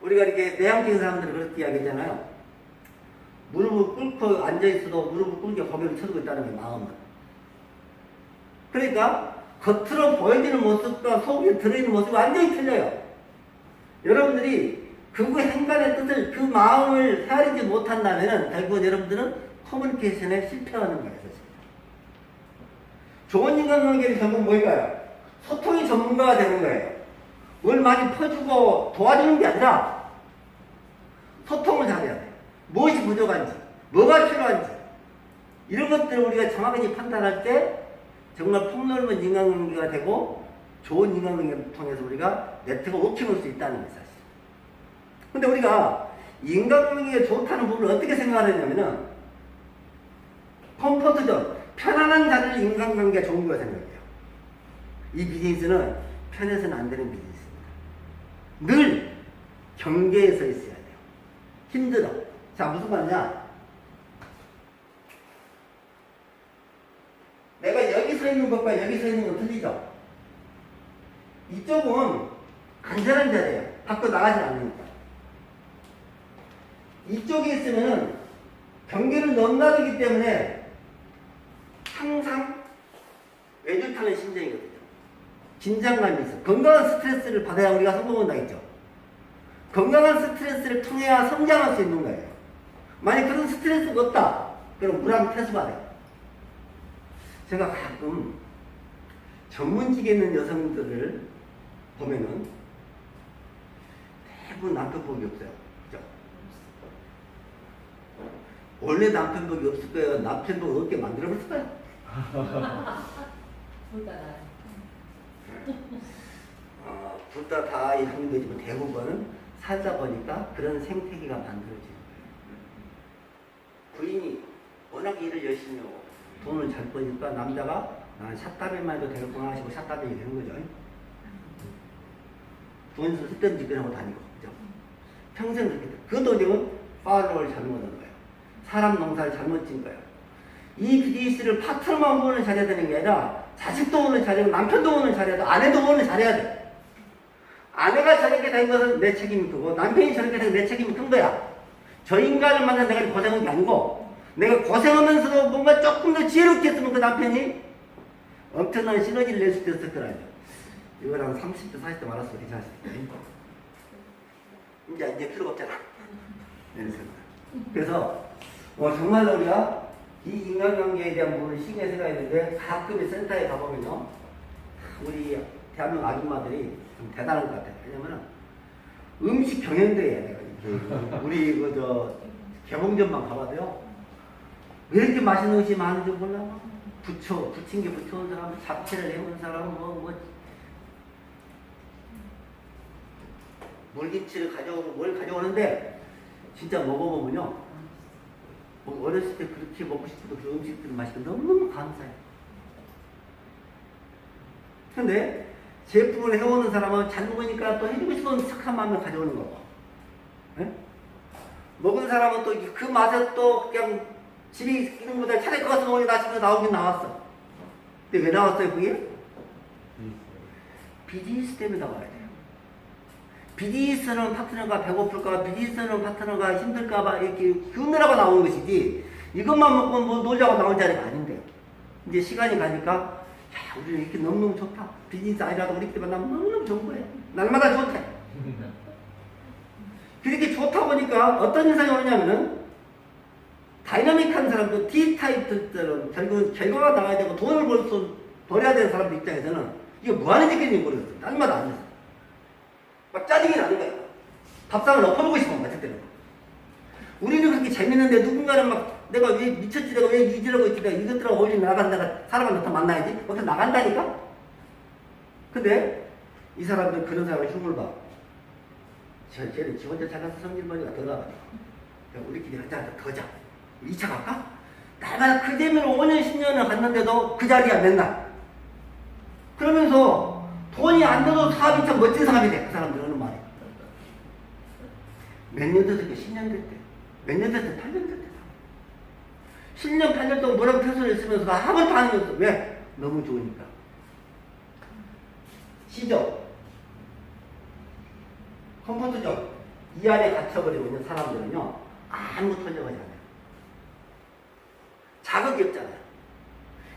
우리가 이렇게 내향적인 사람들은 그렇게 이야기하잖아요. 무릎을 꿇고 앉아있어도 무릎을 꿇게 고개를 쳐두고 있다는 게 마음은. 그러니까 겉으로 보여지는 모습과 속에 들어있는 모습이 완전히 틀려요. 여러분들이 그 행간의 뜻을, 그 마음을 헤아리지 못한다면 결국은 여러분들은 커뮤니케이션에 실패하는 거예요. 좋은 인간관계는 결국 뭘까요? 소통이 전문가가 되는 거예요. 뭘 많이 퍼주고 도와주는 게 아니라 소통을 잘해야 돼요. 무엇이 부족한지, 뭐가 필요한지 이런 것들을 우리가 정확하게 판단할 때 정말 폭넓은 인간관계가 되고 좋은 인간관계를 통해서 우리가 네트워크가 워킹할 수 있다는 것이 사실. 근데 우리가 인간관계가 좋다는 부분을 어떻게 생각하느냐면은 컴포트존, 편안한 자리를 인간관계가 좋은 거라 생각해요. 이 비즈니스는 편해서는 안 되는 비즈니스입니다. 늘 경계에 서 있어야 돼요. 힘들어. 자, 무슨 말이냐? 내가 여기 서 있는 것과 여기 서 있는 건 틀리죠? 이쪽은 안전한 자리예요. 밖으로 나가지 않으니까. 이쪽에 있으면 경계를 넘나들기 때문에 항상 외줄타는 심정이거든요. 긴장감이 있어. 건강한 스트레스를 받아야 우리가 성공한다 했죠. 건강한 스트레스를 통해야 성장할 수 있는 거예요. 만약 그런 스트레스가 없다, 그럼 불안 퇴소가 돼요. 제가 가끔 전문직에 있는 여성들을 보면은 대부분 남편복이 없어요. 그죠? 원래 남편복이 없을 거예요. 남편복 없게 만들어버렸을 거예요. 둘 다 이런 거지만 대부분은 살다 보니까 그런 생태계가 만들어지는 거예요. 부인이 워낙 일을 열심히 하고 돈을 잘 버니까 남자가 나는 샷다벨만 해도 되겠구나 하시고 샷다벨이 되는 거죠. 돈 쓸데없는 짓거리 하고 다니고, 그죠? 평생 그렇게 돼. 그것도 지금 파워를 잘못한 거예요. 사람 농사를 잘못 진 거예요. 이 비즈니스를 파트너만 보는 잘해야 되는 게 아니라 자식도 오늘 잘해야 되고 남편도 오늘 잘해야 되고 아내도 오늘 잘해야 돼. 아내가 저렇게 된 것은 내 책임이 크고 남편이 저렇게 된 내 책임이 큰 거야. 저 인간을 만나 내가 고생한 게 아니고 내가 고생하면서도 뭔가 조금 더 지혜롭게 했으면 그 남편이 엄청난 시너지를 낼 수 있었을 거라죠. 이걸 한 30대 40대 말았으면 괜찮았을 거예요. 이제 필요가 없잖아. 그래서 정말로 우리가 이 인간관계에 대한 부분을 신경 생각해야 되는데 가끔 센터에 가보면요 우리 대한민국 아줌마들이 좀 대단한 것 같아요. 왜냐면은 음식 경연대회에 우리 개봉전만 가봐도요 왜 이렇게 맛있는 음식이 많은지 몰라. 부친 게 부쳐온 사람, 잡채를 해본 사람, 물김치를 가져오고 뭘 가져오는데 진짜 먹어보면요 어렸을 때 그렇게 먹고 싶어도 그 음식들을 마시고 너무너무 감사해요. 근데 제품을 해오는 사람은 잘 먹으니까 또 해주고 싶은 착한 마음을 가져오는 거고, 네? 먹은 사람은 또 그 맛에 또 그냥 집에 있는 것보다 차라리 가서 먹으니 싶어서 나오긴 나왔어. 근데 왜 나왔어요 그게? 비즈니스 때문에 나와야 돼요. 비즈니스는 파트너가 배고플까, 비즈니스는 파트너가 힘들까봐 이렇게 힘내라고 나오는 것이지, 이것만 먹고 뭐 놀자고 나올 자리가 아닌데요. 이제 시간이 가니까, 야, 우리 이렇게 너무너무 좋다. 비즈니스 아니라도 우리끼리 만나면 너무너무 좋은 거예요. 날마다 좋대. 그렇게 좋다 보니까 어떤 현상이 오냐면은, 다이나믹한 사람들, D타입들은 결국은 결과가 나와야 되고 돈을 벌어야 되는 사람들 입장에서는 이게 뭐 하는 짓인지 모르겠어요. 날마다 안 됐어요. 막 짜증이 나는 거야. 밥상을 엎어보고 싶어, 맞을 때는. 우리는 그렇게 재밌는데 누군가는 막 내가 왜 미쳤지, 내가 왜 이지라고 있지, 내가 이것들하고 어울리면 나간다가 사람을 더 만나야지. 어떻게 나간다니까? 근데 이 사람들 그런 사람을 흉을 봐. 쟤는 지 혼자 잘나서 성질머리가 더 나가지고. 우리끼리 한잔 더 자. 2차 갈까? 날마다 그 재미로 5년, 10년을 갔는데도 그 자리야, 맨날. 그러면서 돈이 안 들어도 사업이 참 멋진 사업이 돼. 그 사람들 어느 말에. 몇 년 됐을 때? 10년 됐대. 몇 년 됐을 때? 8년 됐대. 10년, 8년 동안 뭐라고 퇴소를 쓰면서 아무것도 안 했어. 왜? 너무 좋으니까. 시죠? 컴포트죠? 이 안에 갇혀버리고 있는 사람들은요, 아무것도 하려고 하지 않아요. 자극이 없잖아요.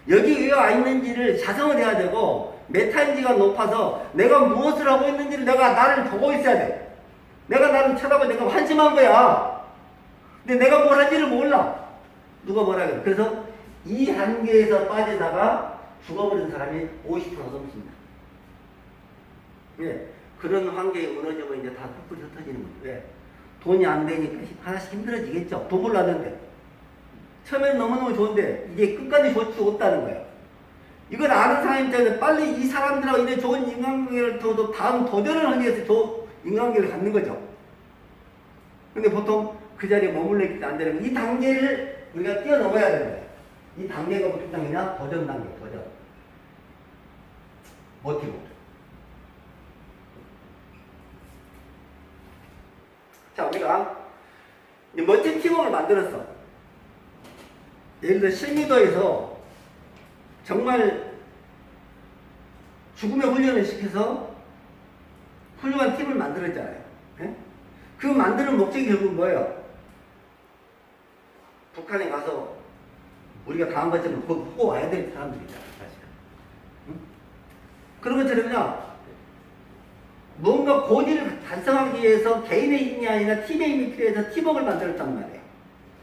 여기 왜 와 있는지를 자성을 해야 되고 메타인지가 높아서 내가 무엇을 하고 있는지를 내가 나를 보고 있어야 돼. 내가 나를 쳐다보고 내가 한심한 거야. 근데 내가 뭘 하는지를 몰라. 누가 뭐라 그래. 그래서 이 한계에서 빠지다가 죽어버린 사람이 50%가 넘습니다. 예. 그런 환경에 무너지면 이제 다 흩뿌리 흩어지는 거죠. 왜? 돈이 안 되니까 하나씩 힘들어지겠죠. 돈 벌라는데. 처음에는 너무너무 좋은데 이게 끝까지 좋지 못다는 거예요. 이걸 아는 사람 입장에서 빨리 이 사람들하고 이런 좋은 인간관계를 두어도 다음 도전을 하기 위해서 좋은 인간관계를 갖는 거죠. 근데 보통 그 자리에 머물러 있기 때문에 안 되는 거예요. 이 단계를 우리가 뛰어넘어야 되는 거예요. 이 단계가 무슨 단계냐? 도전 단계, 도전. 모티브. 자, 우리가 멋진 팀워크를 만들었어. 예를 들어 실미도에서 정말 죽음의 훈련을 시켜서 훌륭한 팀을 만들었잖아요. 예? 그 만드는 목적이 결국 뭐예요? 북한에 가서 우리가 당한 것처럼 그거 보고 와야 될 사람들이잖아요. 사실. 응? 그런 것처럼요. 뭔가 고지를 달성하기 위해서 개인의 힘이 아니라 팀의 힘이 필요해서 팀워크를 만들었단 말이에요.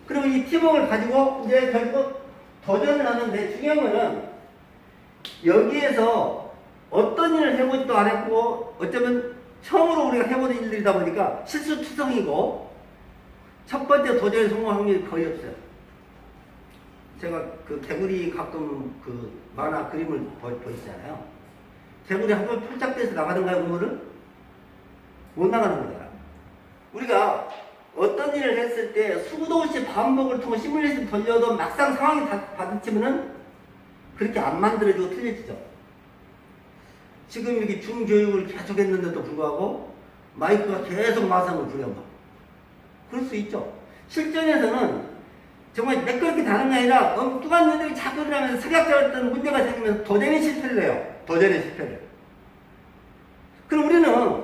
그리고 이 팀워크를 가지고 이제 결국 도전을 하는데 중요한 거는 여기에서 어떤 일을 해보지도 않았고 어쩌면 처음으로 우리가 해보는 일들이다 보니까 실수투성이고 첫 번째 도전에 성공할 확률이 거의 없어요. 제가 그 개구리 가끔 그 만화 그림을 보시잖아요. 개구리 한 번 폴짝돼서 나가던가요, 그거를? 못 나가는 거잖아. 우리가 어떤 일을 했을 때 수도 없이 반복을 통해 시뮬레이션 돌려도 막상 상황이 받치면은 그렇게 안 만들어지고 틀려지죠. 지금 이렇게 중교육을 계속 했는데도 불구하고 마이크가 계속 마성을 부려봐. 그럴 수 있죠. 실전에서는 정말 매끄럽게 다는 게 아니라 엉뚱한 일들이 자꾸 일어나면서 석약자였던 문제가 생기면서 도전의 실패를 해요. 도전의 실패를. 그럼 우리는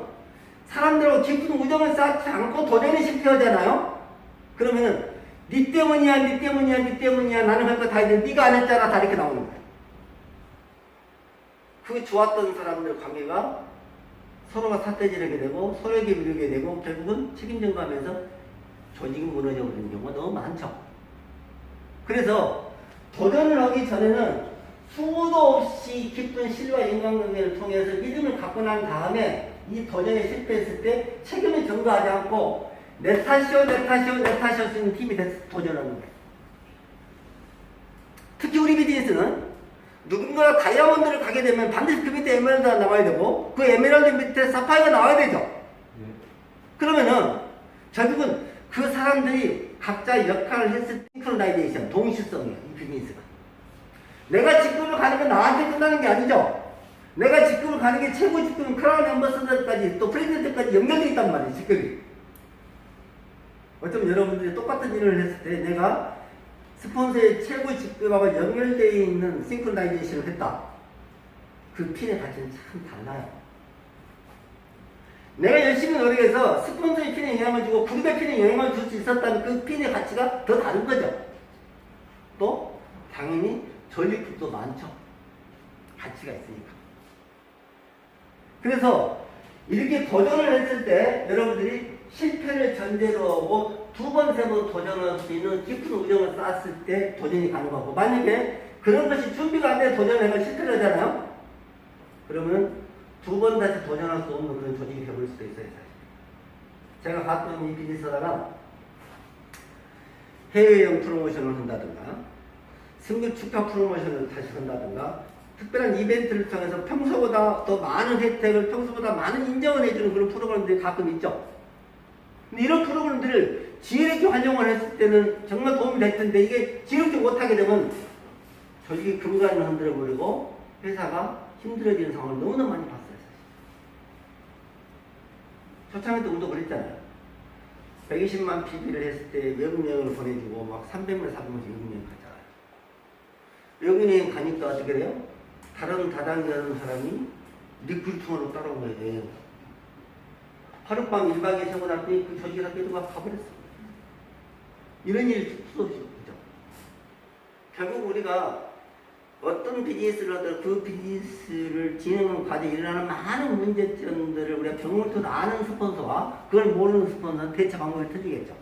사람들하고 깊은 우정을 쌓지 않고 도전에 실패하잖아요. 그러면은 니 때문이야, 니 때문이야, 니 때문이야. 나는 할 거 다 했는데 니가 안 했잖아. 다 이렇게 나오는 거예요. 그 좋았던 사람들 관계가 서로가 삿대질하게 되고 서로에게 미루게 되고 결국은 책임 전가하면서 조직이 무너져 버리는 경우가 너무 많죠. 그래서 도전을 하기 전에는 수도 없이 깊은 신뢰와 인간관계를 통해서 믿음을 갖고 난 다음에 이 도전에 실패했을 때 책임을 전가하지 않고 내 탓이요, 내 탓이요, 내 탓이요 쓰는 팀이 돼서 도전하는 거예요. 특히 우리 비즈니스는 누군가가 다이아몬드를 가게 되면 반드시 그 밑에 에메랄드가 나와야 되고 그 에메랄드 밑에 사파이어가 나와야 되죠. 그러면은 결국은 그 사람들이 각자 역할을 했을 때 싱크로나이제이션, 동시성이에요. 이 비즈니스가. 내가 직급을 가는 건 나한테 끝나는 게 아니죠. 내가 직급을 가는 게 최고 직급은 크라운 앰버서더까지 또 프레지던트까지 연결되어 있단 말이에요. 직급이. 어쩌면 여러분들이 똑같은 일을 했을 때 내가 스폰서의 최고 직급하고 연결되어 있는 싱크로나이제이션을 했다. 그 핀의 가치는 참 달라요. 내가 열심히 노력해서 스폰서의 핀에 영향을 주고 그룹의 핀에 영향을 줄 수 있었다면 그 핀의 가치가 더 다른 거죠. 또 당연히 전리품도 많죠. 가치가 있으니까. 그래서 이렇게 도전을 했을 때 여러분들이 실패를 전제로 하고 두 번, 세 번 도전할 수 있는 깊은 우정을 쌓았을 때 도전이 가능하고 만약에 그런 것이 준비가 안 돼 도전을 해서 실패를 하잖아요. 그러면 두 번 다시 도전할 수 없는 그런 조직이 되어버릴 수도 있어요. 사실. 제가 갔던 이 비즈니스라가 해외여행 프로모션을 한다든가 승급 축하 프로모션을 다시 한다든가 특별한 이벤트를 통해서 평소보다 더 많은 혜택을 평소보다 많은 인정을 해주는 그런 프로그램들이 가끔 있죠. 근데 이런 프로그램들을 지혜롭게 활용을 했을 때는 정말 도움이 될 텐데 이게 지혜롭게 못하게 되면 조직이 근간을 흔들어 버리고 회사가 힘들어지는 상황을 너무나 많이 봤어요. 사실. 초창기 때 우리도 그랬잖아요. 120만 PB를 했을 때 외국 여행을 보내주고 막 300만, 400만씩 외국 여행 갔잖아요. 외국 여행 가니까 어떻게 돼요? 다른 다단계 하는 사람이 리크루팅으로 따라온 거예요. 하룻밤 1박 2일 세고 났더니 그 조직이 다 깨도 막 가버렸어. 이런 일이 수도 없이 있죠. 결국 우리가 어떤 비즈니스를 하든 그 비즈니스를 진행하는 과정에 일어나는 많은 문제점들을 우리가 병원에서 아는 스폰서와 그걸 모르는 스폰서는 대처 방법이 틀리겠죠.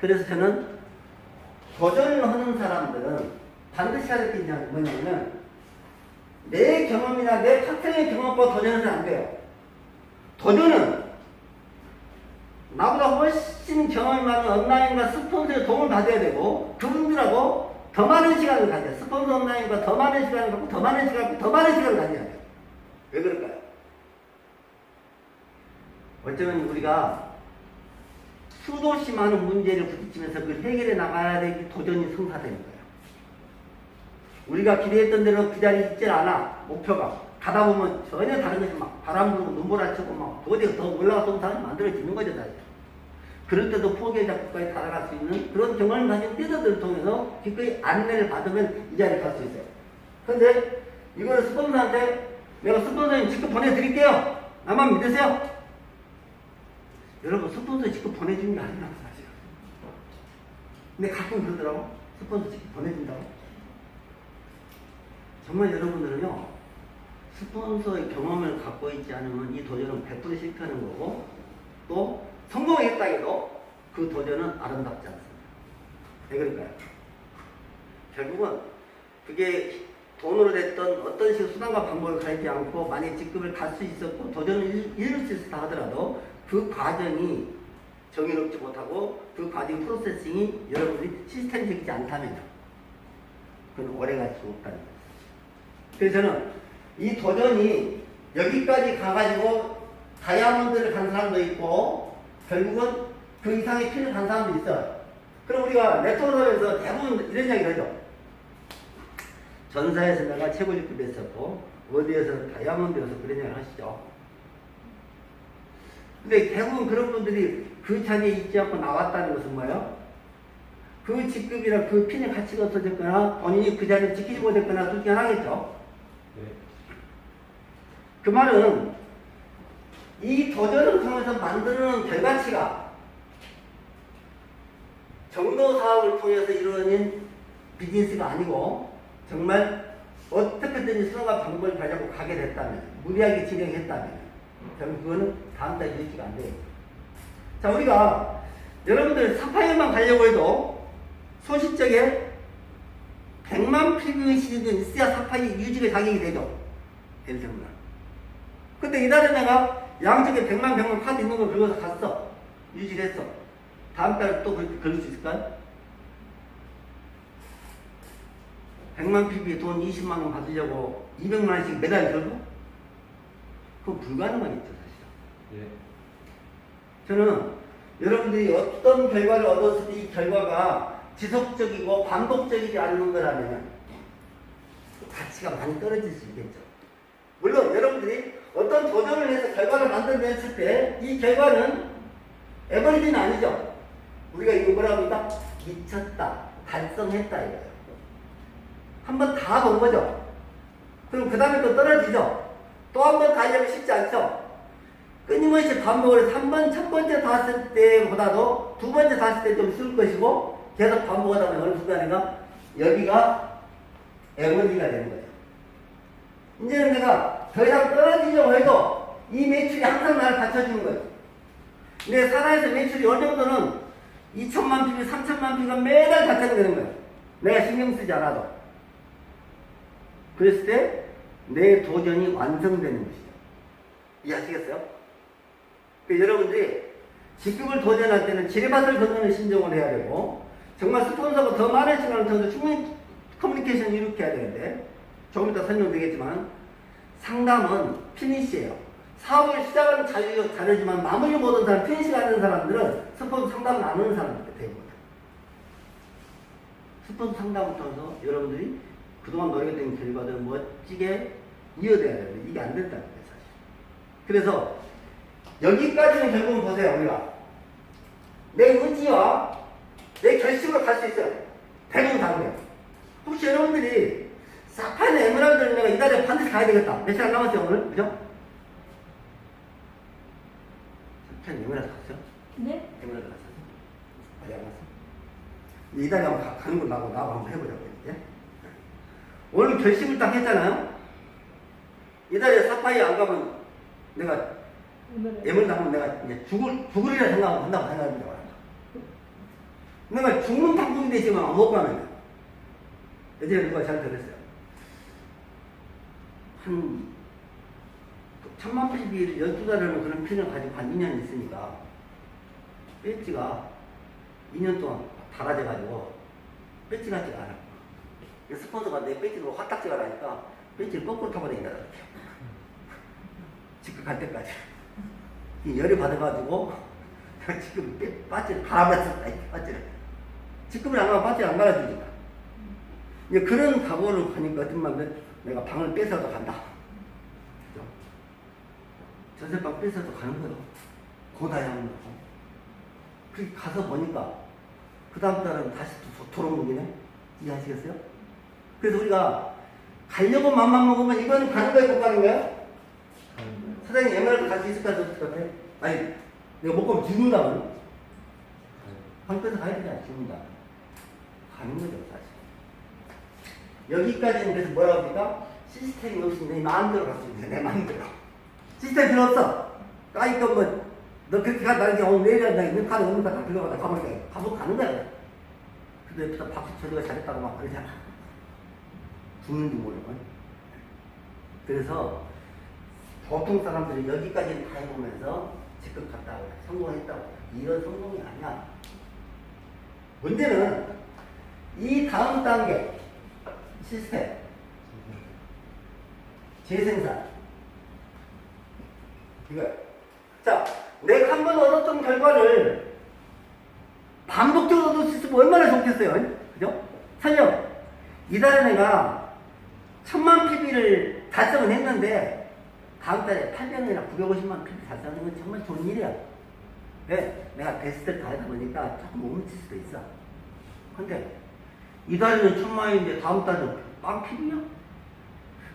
그래서 저는 도전을 하는 사람들은 반드시 해야 될 게 뭐냐면 내 경험이나 내 파트너의 경험과 도전해서 안 돼요. 도전은 나보다 훨씬 경험이 많은 온라인과 스폰서의 도움을 받아야 되고 그분들하고 더 많은 시간을 가져야 돼요. 스폰서 온라인과 더 많은 시간을 갖고 더 많은 시간을 갖고 더 많은 시간을 가져야 돼요. 왜 그럴까요? 어쩌면 우리가 수도시 많은 문제를 부딪히면서 그걸 해결해 나가야 되기 도전이 성사되는 거예요. 우리가 기대했던 대로 그 자리에 있질 않아. 목표가. 가다 보면 전혀 다른 것이 막 바람 불고 눈보라치고 막 도저히 더 올라갔던 사람이 만들어지는 거죠. 사실. 그럴 때도 포기의 작곡까지 달아갈 수 있는 그런 경험을 가진 리더들을 통해서 기꺼이 안내를 받으면 이 자리에 갈 수 있어요. 근데 이거는 스폰서한테 내가 스폰서님 직접 보내드릴게요. 나만 믿으세요. 여러분 스폰서 직접 보내주는 게 아니라고 사실. 근데 가끔 그러더라고. 스폰서 직접 보내준다고. 정말 여러분들은요. 스폰서의 경험을 갖고 있지 않으면 이 도전은 100% 실패하는 거고 또 성공했다 해도 그 도전은 아름답지 않습니다. 왜 그럴까요? 결국은 그게 돈으로 됐던 어떤 식의 수단과 방법을 가리지 않고 만약 직급을 갈 수 있었고 도전을 이룰 수 있었다 하더라도 그 과정이 정의롭지 못하고 그 과정 프로세싱이 여러분들이 시스템적이지 않다면 그건 오래갈 수 없다는 거예요. 그래서 저는 이 도전이 여기까지 가가지고 다이아몬드를 간 사람도 있고 결국은 그 이상의 필을 간 사람도 있어요. 그럼 우리가 네트워크에서 대부분 이런 이야기를 하죠. 전사에서 내가 최고 직급에 있었고 어디에서 다이아몬드여서 그런 이야기를 하시죠. 근데 대부분 그런 분들이 그 자리에 있지 않고 나왔다는 것은 뭐예요? 그 직급이나 그 핀의 가치가 없어졌거나 본인이 그 자리를 지키지 못했거나 둘 중에 하나겠죠. 그 말은 이 도전을 통해서 만드는 결과치가 정도 사업을 통해서 이루어진 비즈니스가 아니고 정말 어떻게든지 수단과 방법을 가지고 가게 됐다면 무리하게 진행했다면 결국 그거는 다음 달에 유지가 안 돼요. 자, 우리가 여러분들 사파이어만 가려고 해도 소시적에 100만 피그씩은 있어야 사파이어 유지가 자격이 되죠. 예를 들면. 근데 이달에 내가 양쪽에 100만 카드 있는 걸 긁어서 갔어. 유지를 했어. 다음 달에 또 그렇게 긁을 수 있을까요? 100만 PB에 돈 20만 원 받으려고 200만 원씩 매달 긁어? 그건 불가능하겠죠, 사실. 예. 저는 여러분들이 어떤 결과를 얻었을 때 이 결과가 지속적이고 반복적이지 않는 거라면 가치가 많이 떨어질 수 있겠죠. 물론 여러분들이 어떤 도전을 해서 결과를 만들어냈을 때 이 결과는 에버리지는 아니죠. 우리가 이거 뭐라고 합니까? 미쳤다, 달성했다 이거예요. 한번 다 본 거죠. 그럼 그 다음에 또 떨어지죠. 또 한 번 다 하려면 쉽지 않죠. 끊임없이 반복을 해서 첫 번째 다 했을 때보다도 두 번째 다 했을 때 좀 쓸 것이고 계속 반복하다 보면 어느 순간인가 여기가 에버리지가 되는 거죠. 이제는 내가 더 이상 떨어지려고 해도 이 매출이 항상 나를 받쳐주는 거예요. 내 산하에서 매출이 어느 정도는 2천만 피비, 3천만 피비가 매달 받쳐주는 거예요. 내가 신경 쓰지 않아도. 그랬을 때 내 도전이 완성되는 것이죠. 이해하시겠어요? 여러분들이 직급을 도전할 때는 지뢰밭을 건너는 심정을 해야 되고 정말 스폰서가 더 많은 시간을 통해서 충분히 커뮤니케이션을 이렇게 해야 되는데 조금 이따 설명드리겠지만 상담은 피니시예요. 사업을 시작하는 자유가 다르지만 마무리 못한 사람, 피니시가 하는 사람들은 스폰서 상담을 안 하는 사람들 대부분. 스폰서 상담을 통해서 여러분들이 그동안 노력했던 결과들을 멋지게 이어져야 되는데 이게 안 된다는 거예요, 사실. 그래서 여기까지는 결국은 보세요, 우리가. 내 의지와 내 결심으로 갈 수 있어요. 대부분 다 그래요. 혹시 여러분들이 사파이어 에메랄드를 내가 이달에 반드시 가야 되겠다. 몇 시간 남았어요, 오늘? 그죠? 사파이어 에메랄드 갔어요? 네? 에메랄드 갔어요? 아직 안 갔어요? 이달에 한번 가는 걸 나하고 한번 해보자고, 이제. 오늘 결심을 딱 했잖아요. 이달에 사파이 안 가면 내가 예물 나면 내가 이제 죽으리라 생각한다고 생각합니다. 내가 죽는 방법인데 지금 안 먹고 하는 거야. 예전에 누가 잘 들었어요. 한 1000만 PB를 12달이라는 그런 피를 가지고 한 2년 있으니까 배지가 2년 동안 달아져가지고 배지 같지가 않아. 스폰서가 내 배지로 화딱지가 나니까 배지를 거꾸로 타고 다닌다. 지금 갈 때까지. 이 열이 받아가지고 지금 배지를 갈아버렸어. 배지를. 지금은 안 가면 배지를 안 갈아주니까. 이제 그런 각오를 하니까 어떤 말은 내가 방을 뺏어도 간다. 그죠? 전세방 뺏어도 가는 거예요. 고다야 하는 거고. 그 가서 보니까 그 다음 달은 다시 도롱묵이네. 이해하시겠어요? 그래서 우리가 가려고 맘만 먹으면 이거는 가는 거야, 못 가는 거야? 사장님 MR도 갈 수 있을 것 같아? 아니, 내가 못 가면 죽는다면? 방 뺏어 가야 되잖아, 죽는다. 가는 거죠, 사실. 여기까지는 그래서 뭐라고 합니까? 시스템이 없이 내 마음대로 갈 수 있는데, 내 마음대로. 시스템 필요 없어. 까이까 뭐, 너 그렇게 가, 나는 오늘 내일 한다, 있는 카드 없는 카드 다 빌려가다 가보니까 가서 가는 거야. 근데 옆에서 박수 쳐주가 잘했다고 막 그러잖아. 죽는지 모르고. 그래서 보통 사람들이 여기까지는 다 해보면서 즉각 갔다고 성공했다고. 이런 성공이 아니야. 문제는 이 다음 단계. 시스템, 재생산. 이거. 자, 내가 한 번 얻었던 결과를 반복적으로 얻을 수 있으면 얼마나 좋겠어요. 그죠? 설령, 이달에 내가 1000만 PB를 달성을 했는데, 다음 달에 800원이나 950만 PB 달성하는 건 정말 좋은 일이야. 왜? 내가 베스트를 다 하다 보니까 조금 못 미칠 수도 있어. 근데, 이달에는 1000만인데 다음 달은 빵 PB야?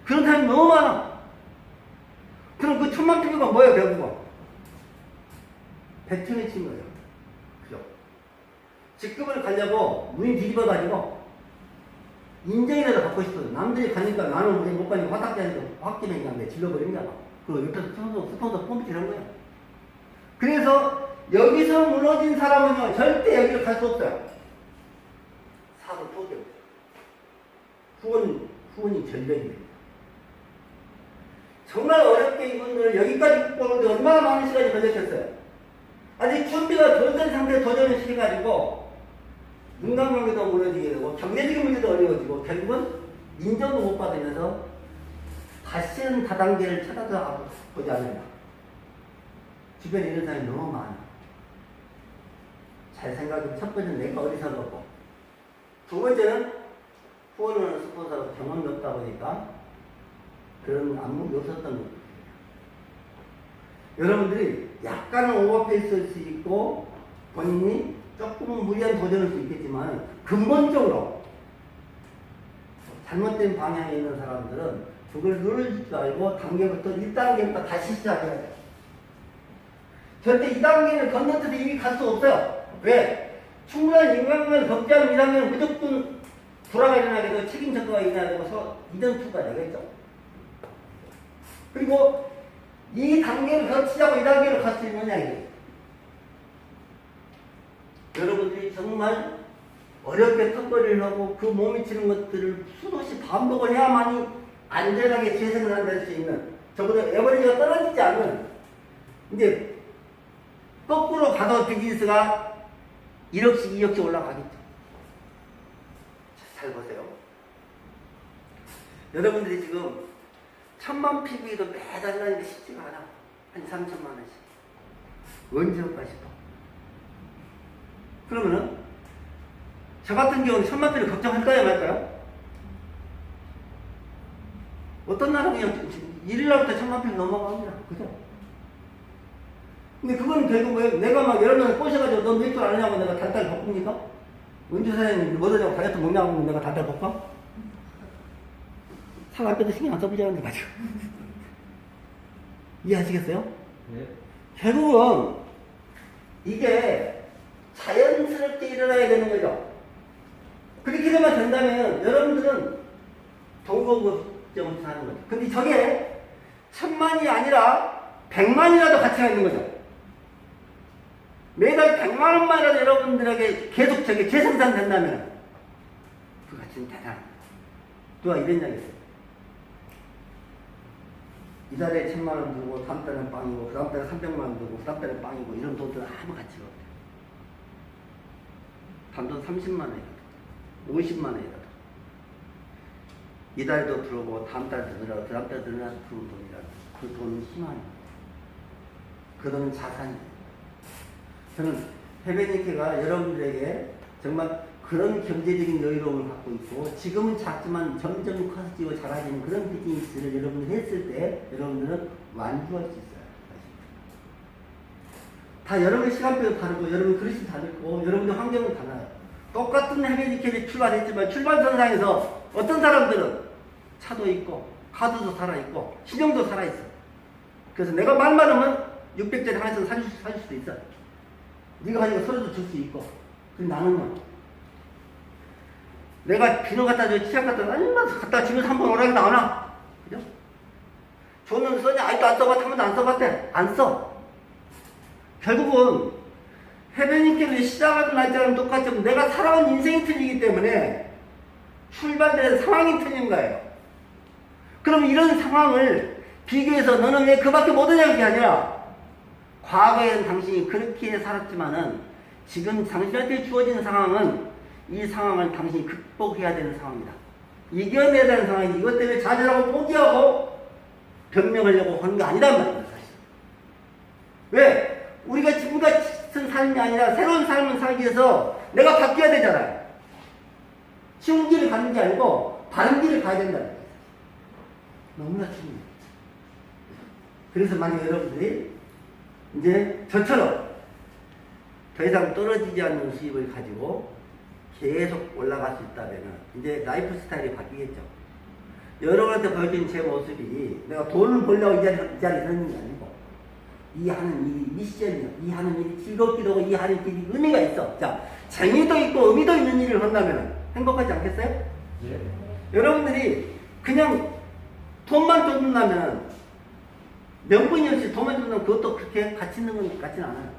그런 사람이 너무 많아. 그럼 그 1000만 PB가 뭐야, 결국은? 배팅에 친 거죠. 그죠? 직급을 가려고 눈이 뒤집어가지고 인정이라도 받고 싶어요. 남들이 가니까 나는 우리 못 가니까 화딱지 하니까 확기는 그냥 질러버린다. 그 옆에서 스폰서 폼비질 한 거야. 그래서 여기서 무너진 사람은요, 절대 여기를 갈 수 없어요. 사고 포기해요. 후원이 절벽입니다. 정말 어렵게 이분들 여기까지 보는데 얼마나 많은 시간이 걸렸겠어요. 아직 준비가 덜 된 상태에 도전을 시켜가지고 인간관계도 무너지게 되고 경제적인 문제도 어려워지고 결국은 인정도 못 받으면서 다시는 다단계를 찾아서 보지 않는다. 주변에 이런 사람이 너무 많아. 잘 생각하면 첫 번째는 내가 어리석었고 두 번째는 후원하는 스폰서가 경험이 없다 보니까 그런 안목이 없었던 거예요. 여러분들이 약간은 오버페이스일 수 있고 본인이 조금은 무리한 도전일 수 있겠지만 근본적으로 잘못된 방향에 있는 사람들은 그걸 누를 줄 알고 단계부터 1단계부터 다시 시작해야 돼요. 절대 2단계를 건너뛰어서 이미 갈 수 없어요. 왜? 충분한 인간관계를 겪지 않은 2단계는 무조건 불화가 일어나게 되고 책임 전가가 일어나게 되고 이전 투가 되겠죠. 그리고 이 단계를 거치자고 이 단계를 갈 수 있느냐 이게. 여러분들이 정말 어렵게 턱걸이를 하고 그 몸이 치는 것들을 수없이 반복을 해야만이 안전하게 재생을 한다 수 있는 적어도 에버리지가 떨어지지 않는 이제 거꾸로 가도 비즈니스가 1억씩 2억씩 올라가겠죠. 잘 보세요. 여러분들이 지금 1000만 PB도 매달 나는데 쉽지가 않아. 한 3천만 원씩. 언제 올까 싶어. 그러면은 저 같은 경우는 1000만 PB를 걱정할까요 말까요? 어떤 나라는 그냥 1일날부터 1000만 PB 넘어갑니다. 그죠? 근데 그건 결국 왜 내가 막 여러 명을 꼬셔가지고 너 몇 줄 아느냐고 내가 달달 바꿉니까? 은주 사장님 뭐더냐고 다이어트 먹냐고 내가 달달 바꿔? 사과 빼도 신경 안 써보지 않는데 가지고. 이해하시겠어요? 네. 결국은 이게 자연스럽게 일어나야 되는 거죠. 그렇게 되면 된다면 여러분들은 동거급정을 하는 거죠. 근데 저게 1000만이 아니라 100만이라도 가치가 있는 거죠. 매달 100만 원만이라도 여러분들에게 계속 저게 재생산된다면 그 가치는 대단합니다. 누가 이런 이야기 했어요. 이달에 1000만 원 들고 다음 달엔 빵이고 그 다음 달에 300만 원 들고 그 다음 달에 빵이고 이런 돈들은 아무 가치가 없대요. 단돈 30만 원이라도 50만 원이라도 이달도 들어오고 다음 달 들으라고 그 다음 달 들으라고 그런 돈이라도 그 돈은 희망이에요. 그 돈은 자산이에요. 저는 해변이케가 여러분들에게 정말 그런 경제적인 여유로움을 갖고 있고 지금은 작지만 점점 커지고 작아지는 그런 비즈니스를 여러분들이 했을 때 여러분들은 완주할 수 있어요. 다 여러분의 시간표도 다르고 여러분 그릇이 다르고 여러분의 환경은 달라요. 똑같은 해변이케를 출발했지만 출발선상에서 어떤 사람들은 차도 있고 카드도 살아있고 신용도 살아있어. 그래서 내가 말 많으면 600짜리 하나씩 사줄 수도 있어. 네가 가지고 서로도 줄 수 있고. 근데 나는요. 내가 비누 갖다 줘, 치약 갖다 줘, 얼마나 갖다 주면서 한 번 오라게 나오나? 그죠? 줬는데 써냐? 아직도 안 써봤다 하면 안 써봤대. 안 써. 결국은 해변인께를 시작하는 날짜는 똑같지만 내가 살아온 인생이 틀리기 때문에 출발된 상황이 틀린 거예요. 그럼 이런 상황을 비교해서 너는 왜 그밖에 못하냐 게 아니라 과거에는 당신이 그렇게 살았지만은 지금 당신한테 주어진 상황은 이 상황을 당신이 극복해야 되는 상황이다. 이겨내야 되는 상황이지. 이것 때문에 좌절하고 포기하고 변명하려고 하는 게 아니란 말이에요. 사실. 왜? 우리가 지금 같은 삶이 아니라 새로운 삶을 살기 위해서 내가 바뀌어야 되잖아요. 쉬운 길을 가는 게 아니고 바른 길을 가야 된다는 거예요. 너무나 중요해요. 그래서 만약 여러분들이 이제 저처럼 더 이상 떨어지지 않는 수입을 가지고 계속 올라갈 수 있다면 이제 라이프 스타일이 바뀌겠죠. 여러분한테 보여준 제 모습이 내가 돈을 벌려고 이 자리에 서는 게 아니고 이 하는 일이 미션이야. 이 하는 일이 즐겁기도 하고 이 하는 일이 의미가 있어. 자, 재미도 있고 의미도 있는 일을 한다면 행복하지 않겠어요? 네. 여러분들이 그냥 돈만 쫓는다면 명분이 없이 돈만 쫓는다면 그것도 그렇게 가치 있는 건 같지는 않아요.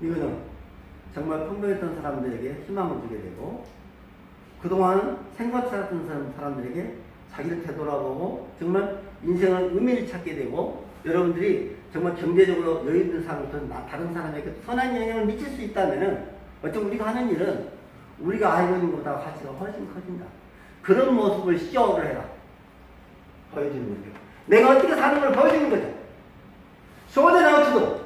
이거는 정말 평범했던 사람들에게 희망을 주게 되고 그동안 생각 살았던 사람들에게 자기를 되돌아보고 정말 인생의 의미를 찾게 되고 여러분들이 정말 경제적으로 여유 있는 사람부터 다른 사람에게 선한 영향을 미칠 수 있다면 어쩌면 우리가 하는 일은 우리가 알고 있는 것보다 가치가 훨씬 커진다. 그런 모습을 쇼를 해라. 보여주는 거죠. 내가 어떻게 사는 걸 보여주는 거죠. 쇼된 아웃도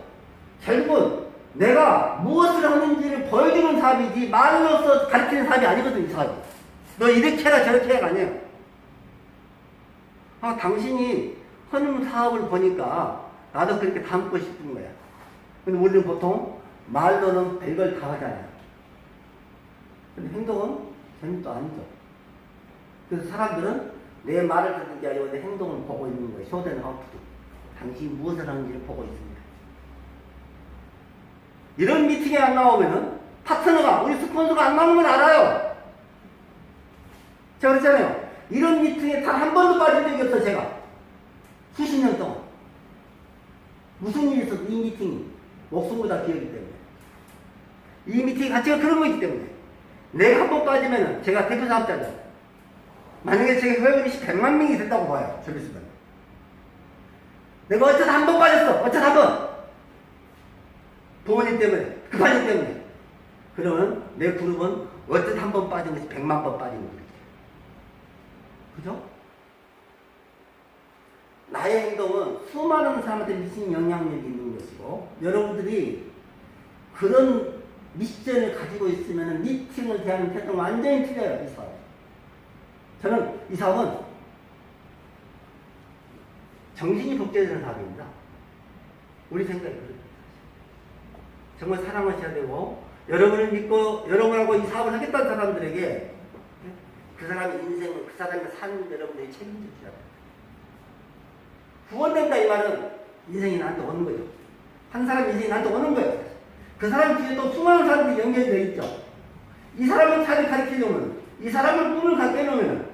결국은 내가 무엇을 하는지를 보여주는 사업이지 말로써 가르치는 사업이 아니거든. 이 사업이. 너 이렇게 해라 저렇게 해라 아니에요. 당신이 하는 사업을 보니까 나도 그렇게 담고 싶은 거야. 근데 우리는 보통 말로는 별걸 다 하잖아요. 근데 행동은 재미도 아니죠. 그래서 사람들은 내 말을 듣는 게 아니고 내 행동을 보고 있는 거예요. 쇼된 아웃풋. 당신이 무엇을 하는지를 보고 있습니다. 이런 미팅에 안 나오면은 파트너가, 우리 스폰서가 안 나오는 건 알아요. 제가 그랬잖아요. 이런 미팅에 단 한 번도 빠진 적이 없어, 제가. 수십 년 동안. 무슨 일이 있어도 이 미팅이 목숨보다 귀하기 때문에. 이 미팅의 가치가 그런 거기 때문에. 내가 한 번 빠지면은 제가 대표 사업자죠. 만약에 제 회원이 100만 명이 된다고 봐요. 서비스가. 내가 어쩌다 한 번 빠졌어. 어쩌다 한 번. 부모님 때문에. 급한 일 때문에. 그러면 내 그룹은 어쩌다 한 번 빠진 것이 100만 번 빠지는 거예요. 그죠? 나의 행동은 수많은 사람한테 미치는 영향력이 있는 것이고 여러분들이 그런 미션을 가지고 있으면 미팅을 대하는 태도는 완전히 틀려요. 이 사업. 저는 이 사업은 정신이 복제되는 사업입니다. 우리 생각이 그래요. 정말 사랑하셔야 되고 여러분을 믿고 여러분하고 이 사업을 하겠다는 사람들에게 그 사람의 인생을 그 사람의 삶을 여러분들이 책임져 주셔야 돼요. 구원된다 이 말은 인생이 나한테 오는 거죠. 한 사람 인생이 나한테 오는 거예요. 그 사람 뒤에 또 수많은 사람들이 연결되어 있죠. 이 사람을 차를 가르치려면 이 사람을 꿈을 갖게 해놓으면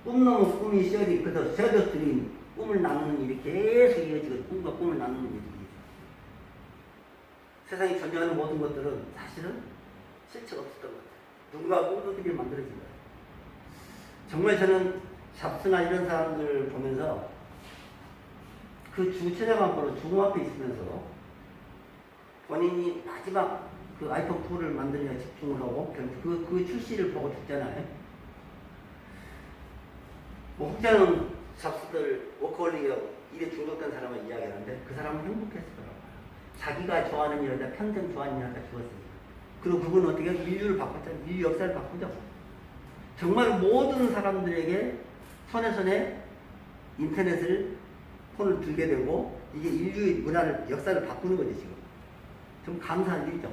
꿈 넘은 꿈이 셔디 그래서 셔더들이 꿈을 나누는 일이 계속 이어지고 꿈과 꿈을 나누는 일이 세상에 존재하는 모든 것들은 사실은 실체가 없었던 것 같아요. 누군가 꿈꾸기를 만들어진 거예요. 정말 저는 잡스나 이런 사람들 보면서 그 주체자감으로 죽음 앞에 있으면서 본인이 마지막 그 아이폰 2를 만드느냐 집중을 하고 그 출시를 보고 죽잖아요. 뭐 혹자는 잡스들 워커홀릭이라고 일에 중독된 사람을 이야기하는데 그 사람은 행복했더라고요. 자기가 좋아하는 일하다 평생 좋아하는 일하다 죽었으니까. 그리고 그분은 어떻게 인류를 바꿨잖아요. 인류 역사를 바꾸죠. 정말 모든 사람들에게 손에 인터넷을 폰을 들게 되고 이게 인류의 문화를 역사를 바꾸는 거지 지금. 좀 감사한 일이죠.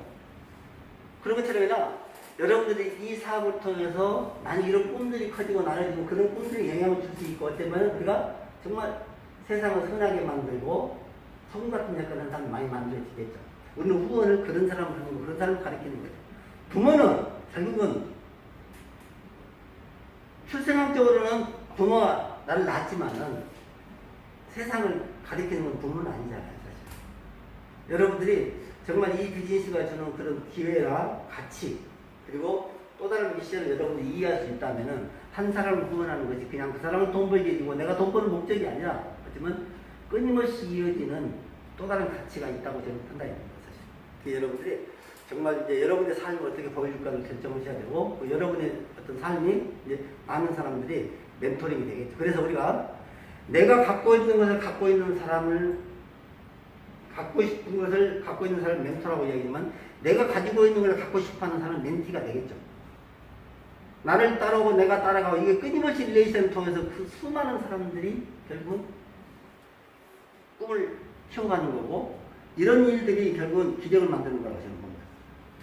그런 것처럼이나 여러분들이 이 사업을 통해서 나는 이런 꿈들이 커지고 나눠지고 그런 꿈들이 영향을 줄 수 있고 어쩌면 우리가 정말 세상을 선하게 만들고 소금 같은 역할을 하는 사람이 많이 만들어지겠죠. 우리는 후원을 그런 사람을 하는 거, 그런 사람을 가르치는 거죠. 부모는 결국은 출생학적으로는 부모가 나를 낳았지만은 세상을 가리키는 건 부모는 아니잖아요, 사실. 여러분들이 정말 이 비즈니스가 주는 그런 기회나 가치, 그리고 또 다른 미션을 여러분들이 이해할 수 있다면은 한 사람을 구원하는 것이 그냥 그 사람은 돈 벌기 위해서 내가 돈 버는 목적이 아니라 어쩌면 끊임없이 이어지는 또 다른 가치가 있다고 저는 판단합니다, 사실. 그 여러분들이 정말 이제 여러분의 삶을 어떻게 보여줄까를 결정하셔야 되고, 그 여러분의 어떤 삶이 이제 많은 사람들이 멘토링이 되겠죠. 그래서 우리가 내가 갖고 있는 것을 갖고 있는 사람을 갖고 싶은 것을 갖고 있는 사람을 멘토라고 이야기하지만 내가 가지고 있는 걸 갖고 싶어하는 사람은 멘티가 되겠죠. 나를 따라오고 내가 따라가고 이게 끊임없이 릴레이션을 통해서 그 수많은 사람들이 결국은 꿈을 키워가는 거고 이런 일들이 결국은 기적을 만드는 거라고 저는 봅니다.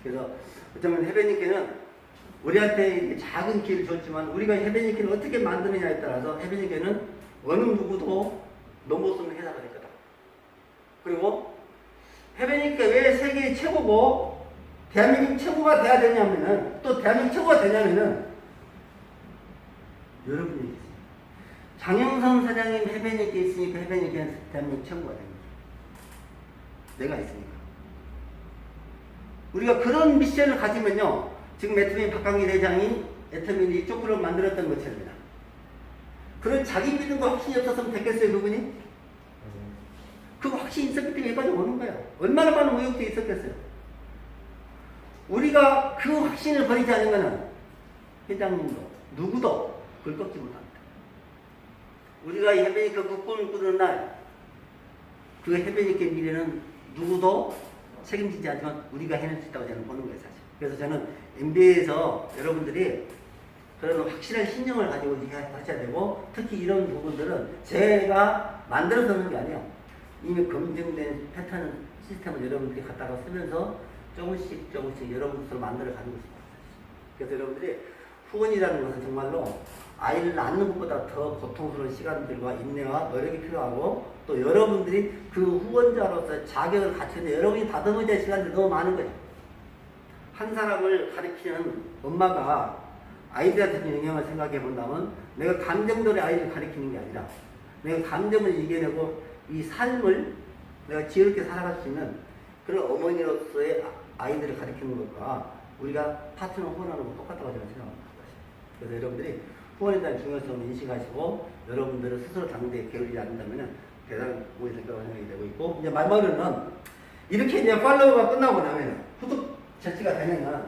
그래서 어쩌면 해변님께는 우리한테 작은 기회를 줬지만 우리가 해변님께는 어떻게 만드느냐에 따라서 해변님께는 어느 누구도 넘볼 수 없는 회사가 될 거다. 그리고 해변님께 왜 세계 최고고 대한민국 최고가 돼야 되냐면은 또 대한민국 최고가 되냐면은 여러분이 있습니다. 장영선 사장님 해변님께 있으니까 해변님께는 대한민국 최고가 됩니다. 내가 있으니까. 우리가 그런 미션을 가지면요. 지금 애터미 박강기 대장이 애터미를 쪽으로 만들었던 것처럼입니다. 그런 자기 믿음과 확신이 없었으면 됐겠어요, 그분이? 그 확신이 있었기 때문에 여기까지 오는 거예요. 얼마나 많은 의욕들이 있었겠어요. 우리가 그 확신을 버리지 않으면 회장님도 누구도 그걸 꺾지 못합니다. 우리가 해변이니까 그 꿈을 꾸는 날 그 해변이니까 미래는 누구도 책임지지 않지만 우리가 해낼 수 있다고 저는 보는 거예요, 사실. 그래서 저는 MBA에서 여러분들이 그런 확실한 신념을 가지고 하셔야 되고 특히 이런 부분들은 제가 만들어서 하는 게 아니에요. 이미 검증된 패턴 시스템을 여러분들이 갖다가 쓰면서 조금씩 여러분들로 만들어가는 것입니다. 그래서 여러분들이 후원이라는 것은 정말로 아이를 낳는 것보다 더 고통스러운 시간들과 인내와 노력이 필요하고 또 여러분들이 그 후원자로서 자격을 갖추는데 여러분이 다듬어야 시간들이 너무 많은 거죠. 한 사람을 가르치는 엄마가 아이들한테 주는 영향을 생각해 본다면 내가 감정들의 아이를 가르치는 게 아니라 내가 감정을 이겨내고 이 삶을 내가 지혜롭게 살아갈 수 있는 그런 어머니로서의 아이들을 가르치는 것과 우리가 파트너 후원하는 것 똑같다고 저는 생각합니다. 그래서 여러분들이 후원에 대한 중요성을 인식하시고 여러분들은 스스로 당대에 게을리지 않는다면 대단한 도움이 될 거라고 생각이 되고 있고 이제 마지막으로는 이렇게 이제 팔로우가 끝나고 나면 후속 절치가 되면은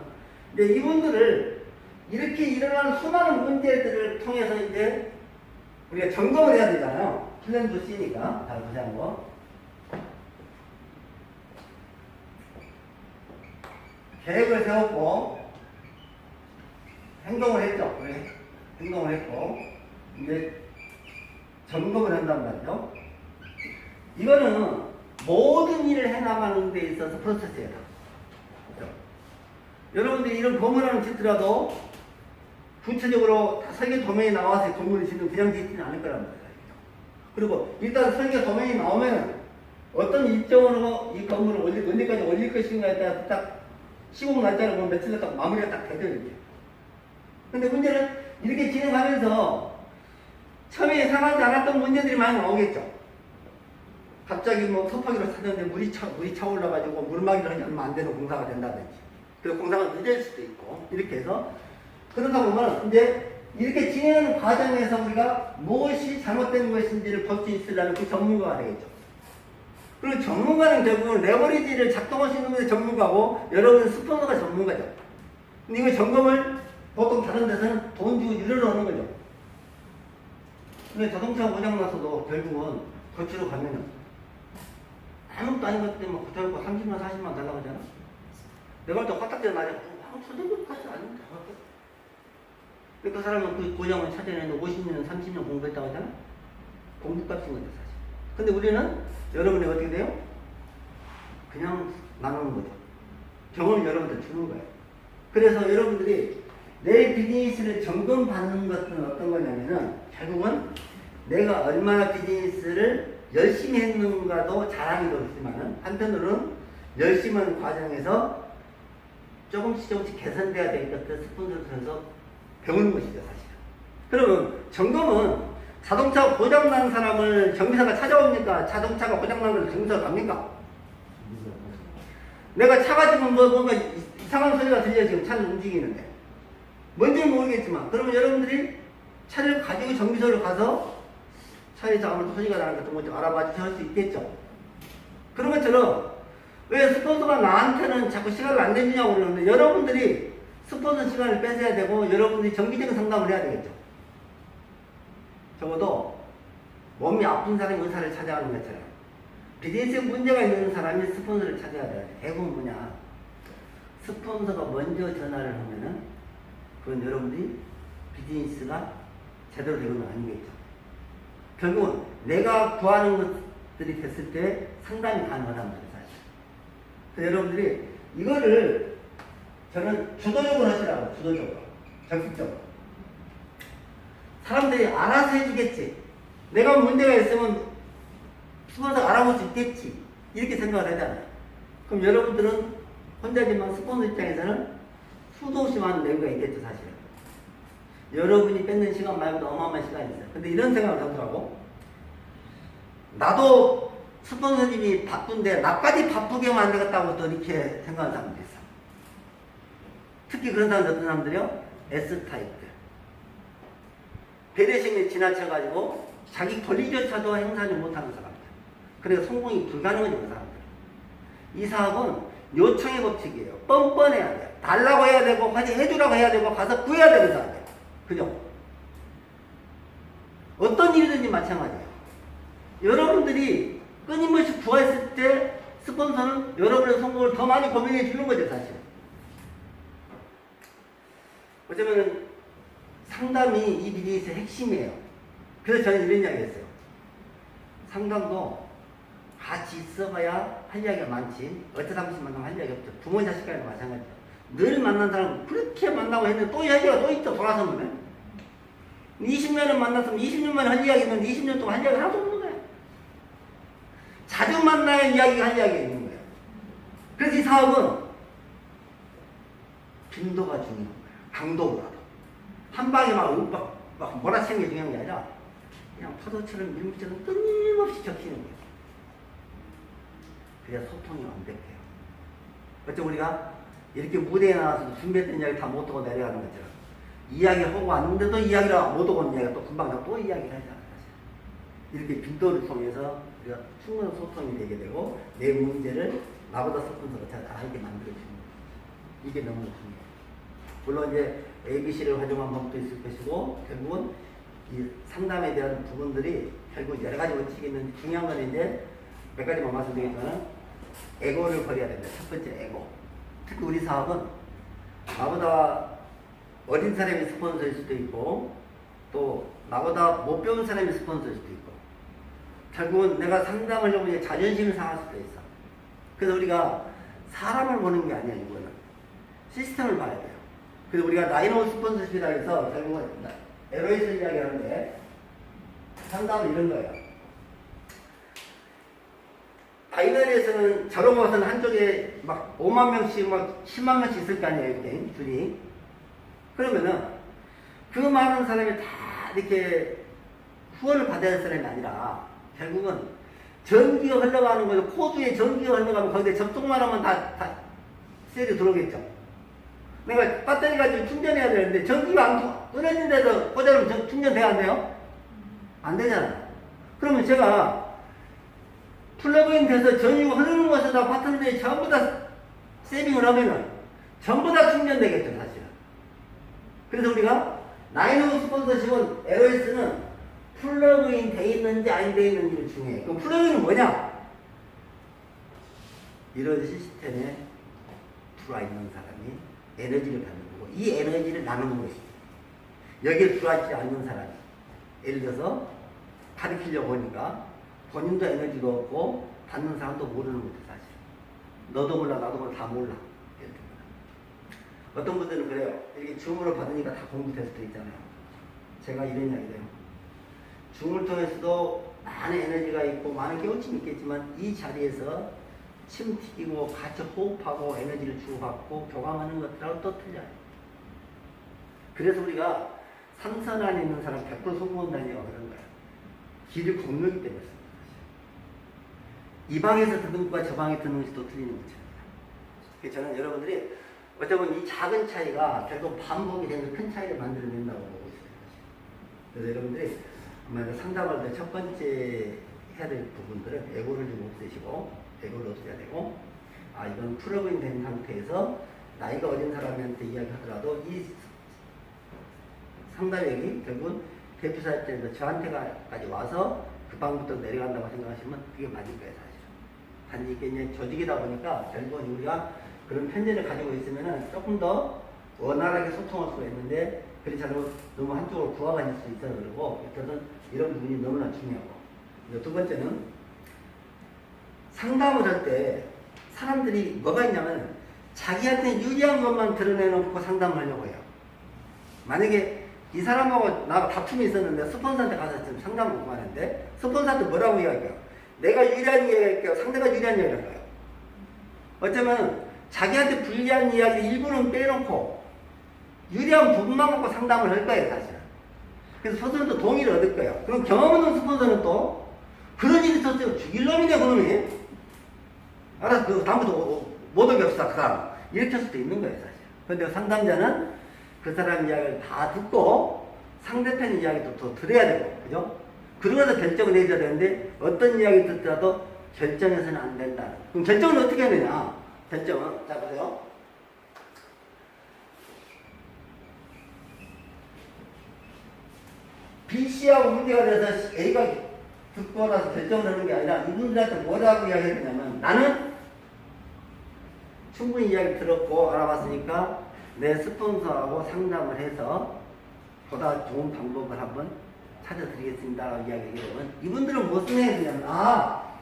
이제 이분들을 이렇게 일어나는 수많은 문제들을 통해서 이제 우리가 점검을 해야 되잖아요. 플랜도 C니까 잘 보세요 거. 계획을 세웠고 행동을 했죠. 그래. 행동을 했고 이제 점검을 한단 말이죠. 이거는 모든 일을 해나가는 데 있어서 프로세스예요. 그렇죠? 여러분들이 이런 건물하는 짓더라도 구체적으로 설계 도면이 나와서 건물을 짓는 그냥 짓지는 않을 거란 말이에요. 그리고 일단 설계 도면이 나오면 어떤 일정으로 이 건물을 언제까지 올릴 것인가에 따라서 딱 시공 날짜를 보면 며칠 딱 마무리가 딱 되죠. 이렇게. 근데 문제는 이렇게 진행하면서 처음에 예상하지 않았던 문제들이 많이 나오겠죠. 갑자기 뭐 섭하기로 찾는데 물이 차올라가지고 물막이를 하지 않으면 안 되는 공사가 된다든지. 그리고 공사가 늦을 수도 있고. 이렇게 해서. 그러다 보면 이제 이렇게 진행하는 과정에서 우리가 무엇이 잘못된 것인지를 볼 수 있으려면 그 전문가가 되겠죠. 그리고 전문가는 결국은 레버리지를 작동할 수 있는 것이 전문가고 여러분은 스폰서가 전문가죠. 근데 이거 점검을 보통 다른 데서는 돈 주고 유료로 하는 거죠. 근데 자동차 고장나서도 결국은 거치로 가면은 아무것도 아닌 것 때문에 고쳐놓고 30만 40만 달라고 하잖아. 내가 할 때 화딱지가 나죠. 소득까지 아닌데. 그 사람은 그 고장을 찾아내는 50년, 30년 공부했다고 하잖아. 공부값인 거죠, 사실. 근데 우리는 여러분이 어떻게 돼요? 그냥 나누는 거죠. 경험을 여러분들 주는 거예요. 그래서 여러분들이 내 비즈니스를 점검받는 것은 어떤 거냐면은 결국은 내가 얼마나 비즈니스를 열심히 했는가도 자랑이 되지만은 한편으로는 열심히 하는 과정에서 조금씩 개선돼야 될 것들 스폰서를 통해서 배우는 것이죠, 사실. 그러면 점검은 자동차 고장난 사람을 정비사가 찾아옵니까? 자동차가 고장난 걸 정비사가 갑니까? 내가 차가 지금 뭔가 이상한 소리가 들려 지금 차는 움직이는데 뭔지는 모르겠지만 그러면 여러분들이 차를 가지고 정비소를 가서 차에서 아무래도 소리가 나는 것도 먼저 알아봐 주실 수 있겠죠. 그런 것처럼 왜 스폰서가 나한테는 자꾸 시간을 안 내주냐고 그러는데 여러분들이 스폰서 시간을 뺏어야 되고 여러분들이 정기적인 상담을 해야 되겠죠. 적어도 몸이 아픈 사람이 의사를 찾아가는 것처럼 비즈니스에 문제가 있는 사람이 스폰서를 찾아야 돼요. 대부분 뭐냐, 스폰서가 먼저 전화를 하면은 그건 여러분들이 비즈니스가 제대로 되는 건 아니겠죠. 결국은 내가 구하는 것들이 됐을 때 상담이 가능하단 말이에요, 사실. 그래서 여러분들이 이거를 저는 주도적으로 하시라고, 주도적으로. 적극적으로. 사람들이 알아서 해주겠지. 내가 문제가 있으면 스폰서 알아볼 수 있겠지. 이렇게 생각을 하잖아요. 그럼 여러분들은 혼자지만 스폰서 입장에서는 수도 없이 많은 내용가 있겠죠, 사실은. 여러분이 뺏는 시간 말고도 어마어마한 시간이 있어요. 근데 이런 생각을 하더라고. 나도 스폰서님이 바쁜데 나까지 바쁘게 하면 안 되겠다고 또 이렇게 생각하는 사람들이 있어. 특히 그런 사람들 어떤 사람들이요? S타입들. 배려심이 지나쳐가지고 자기 권리조차도 행사하지 못하는 사람들. 그래서 성공이 불가능하죠, 그 사람들. 이 사업은 요청의 법칙이에요. 뻔뻔해야 돼요. 달라고 해야 되고, 같이 해주라고 해야 되고, 가서 구해야 되는 사람이에요. 그죠? 어떤 일이든지 마찬가지예요. 여러분들이 끊임없이 구했을 때 스폰서는 여러분의 성공을 더 많이 고민해 주는 거죠, 사실. 어쩌면 상담이 이 비즈니스의 핵심이에요. 그래서 저는 이런 이야기 했어요. 상담도 같이 있어봐야 할 이야기가 많지. 어쩌다 한 번씩 만나면 할 이야기 없죠. 부모 자식 간에도 마찬가지죠. 늘 만난 사람은 그렇게 만나고 했는데 또 이야기가 또 있죠. 돌아서면. 20년을 만났으면 20년 만에 할 이야기 있는데 20년 동안 할 이야기 하나도 없는 거예요. 자주 만나야 이야기가 할 이야기가 있는 거예요. 그래서 이 사업은 빈도가 중요한 거예요. 강도보다도. 한 방에 막 몰아치는 게 중요한 게 아니라 그냥 파도처럼 밀물처럼 끊임없이 적히는 거예요. 그래야 소통이 완벽해요. 어쩌면 우리가 이렇게 무대에 나와서 준비했던 이야기 다 못하고 내려가는 것처럼 이야기하고 왔는데도 이야기를 못하고 온 이야기가 또 금방 또 이야기를 하잖아요. 이렇게 빈도를 통해서 우리가 충분한 소통이 되게 되고 내 문제를 나보다 스폰서가 잘 알게 만들어주는 거예요. 이게 너무 중요해요. 물론 이제 ABC를 활용한 방법도 있을 것이고 결국은 이 상담에 대한 부분들이 결국 여러 가지 원칙이 있는데 중요한 건 이제 몇 가지만 말씀드리겠지만 에고를 버려야 된다. 첫 번째 에고. 특히 우리 사업은 나보다 어린 사람이 스폰서일 수도 있고 또 나보다 못 배운 사람이 스폰서일 수도 있고 결국은 내가 상담을 하려면 자존심을 상할 수도 있어. 그래서 우리가 사람을 보는 게 아니야. 이거는 시스템을 봐야 돼요. 그래서 우리가 나인원 스폰서십이라 해서 결국은 LO에서 이야기하는데 상담은 이런 거예요. 바이너리에서는 저런 것은 한쪽에 막 5만 명씩 막 10만 명씩 있을 거 아니에요, 이렇게 줄이. 그러면은 그 많은 사람이 다 이렇게 후원을 받아야 할 사람이 아니라 결국은 전기가 흘러가는 거죠. 코드에 전기가 흘러가면 거기에 접속만 하면 다 셀이 들어오겠죠. 내가 배터리 가지고 충전해야 되는데 전기가 안 끊어진 데서 꽂아놓으면 충전돼야 안 돼요? 안 되잖아. 그러면 제가 플러그인 돼서 전기가 흐르는 곳에다 배터리들이 전부 다 세빙을 하면은 전부 다 충전되겠죠, 사실은. 그래서 우리가 나인홈 스폰서십은 LOS는 플러그인 돼 있는지 안 돼 있는지를 중요해. 그럼 플러그인은 뭐냐? 이런 시스템에 들어와 있는 사람이 에너지를 갖는 거고, 이 에너지를 나누는 것입니다. 여기에 들어와 있지 않는 사람이, 예를 들어서 가르치려고 하니까 본인도 에너지가 없고 받는 사람도 모르는 거죠, 사실. 너도 몰라, 나도 몰라, 다 몰라. 예를 들면. 어떤 분들은 그래요. 이렇게 줌으로 받으니까 다 공부될 수도 있잖아요. 제가 이런 이야기를 해요. 줌을 통해서도 많은 에너지가 있고 많은 깨우침이 있겠지만 이 자리에서 침 튀기고 같이 호흡하고 에너지를 주고받고 교감하는 것들하고 또 틀려요. 그래서 우리가 삼선 안에 있는 사람 100% 성공한다니요 그런 거예요. 길을 공유하기 때문에 이 방에서 듣는 것과 저 방에 듣는 것이 또 틀리는 거죠. 그래서 저는 여러분들이 어쩌면 이 작은 차이가 결국 반복이 되는 큰 차이를 만들어낸다고 보고 있습니다. 그래서 여러분들이 아마 상담할 때 첫 번째 해야 될 부분들은 에고를 좀 없애시고, 에고를 없애야 되고, 이건 프로그램 된 상태에서 나이가 어린 사람한테 이야기하더라도 이 상담액이 결국은 대표사 입장에서 저한테까지 와서 그 방부터 내려간다고 생각하시면 그게 맞을 거예요, 사실은. 단지 이게 이제 조직이다 보니까 결국은 우리가 그런 편견을 가지고 있으면은 조금 더 원활하게 소통할 수가 있는데, 그렇지 않으면 너무 한쪽으로 부하가 될 수 있어서 그러고, 일단은 이런 부분이 너무나 중요하고. 두 번째는 상담을 할 때 사람들이 뭐가 있냐면 자기한테 유리한 것만 드러내놓고 상담을 하려고 해요. 만약에 이 사람하고 나하고 다툼이 있었는데 스폰서한테 가서 지금 상담을 구하는데 스폰서한테 뭐라고 이야기해요? 내가 유리한 이야기 할게요. 상대가 유리한 이야기를 할까요? 어쩌면 자기한테 불리한 이야기 일부는 빼놓고 유리한 부분만 갖고 상담을 할 거예요, 사실은. 그래서 스폰서는 또 동의를 얻을 거예요. 그럼 경험 없는 스폰서는 또 그런 일이 있었어요. 죽일 놈이네, 그놈이. 알아서 그 다음부터 못 오겠어, 그 사람. 이렇게 할 수도 있는 거예요, 사실. 그런데 상담자는 그 사람 이야기를 다 듣고 상대편 이야기도 또 들어야 되고, 그죠? 그러고서 결정을 내줘야 되는데 어떤 이야기 듣더라도 결정해서는 안 된다. 그럼 결정은 어떻게 하느냐? 결정은, 자, 보세요. B씨하고 문제가 돼서 A가 듣고 나서 결정을 하는 게 아니라 이분들한테 뭐라고 이야기해야 되냐면, 나는 충분히 이야기 들었고 알아봤으니까 내 스폰서하고 상담을 해서 보다 좋은 방법을 한번 찾아드리겠습니다라고 이야기하면, 이분들은 무슨 얘기냐면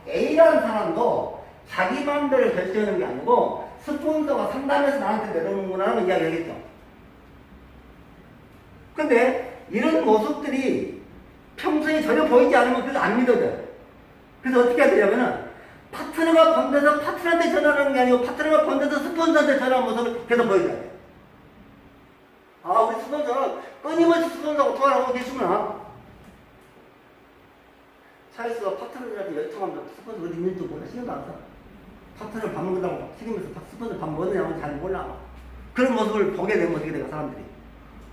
A라는 사람도 자기 마음대로 결정하는 게 아니고 스폰서가 상담해서 나한테 내려오는구나 하는 이야기하겠죠. 근데 이런 모습들이 평소에 전혀 보이지 않으면 그거 안 믿어져요. 그래서 어떻게 해야 되냐면은 파트너가 건너서 파트너한테 전화하는 게 아니고 파트너가 건너서 스폰서한테 전화하는 모습을 계속 보여줘야 돼요. 우리 스폰서는 끊임없이 스폰서하고 통화를 하고 계시구나. 차에서 파트너들한테 열통하면 스폰서 어디 있는지 몰라. 신경도 안 써. 파트너를 밥 먹는다고 책임져서 스폰서 밥 먹느냐고 잘 몰라. 그런 모습을 보게 되면 어떻게 돼요, 사람들이.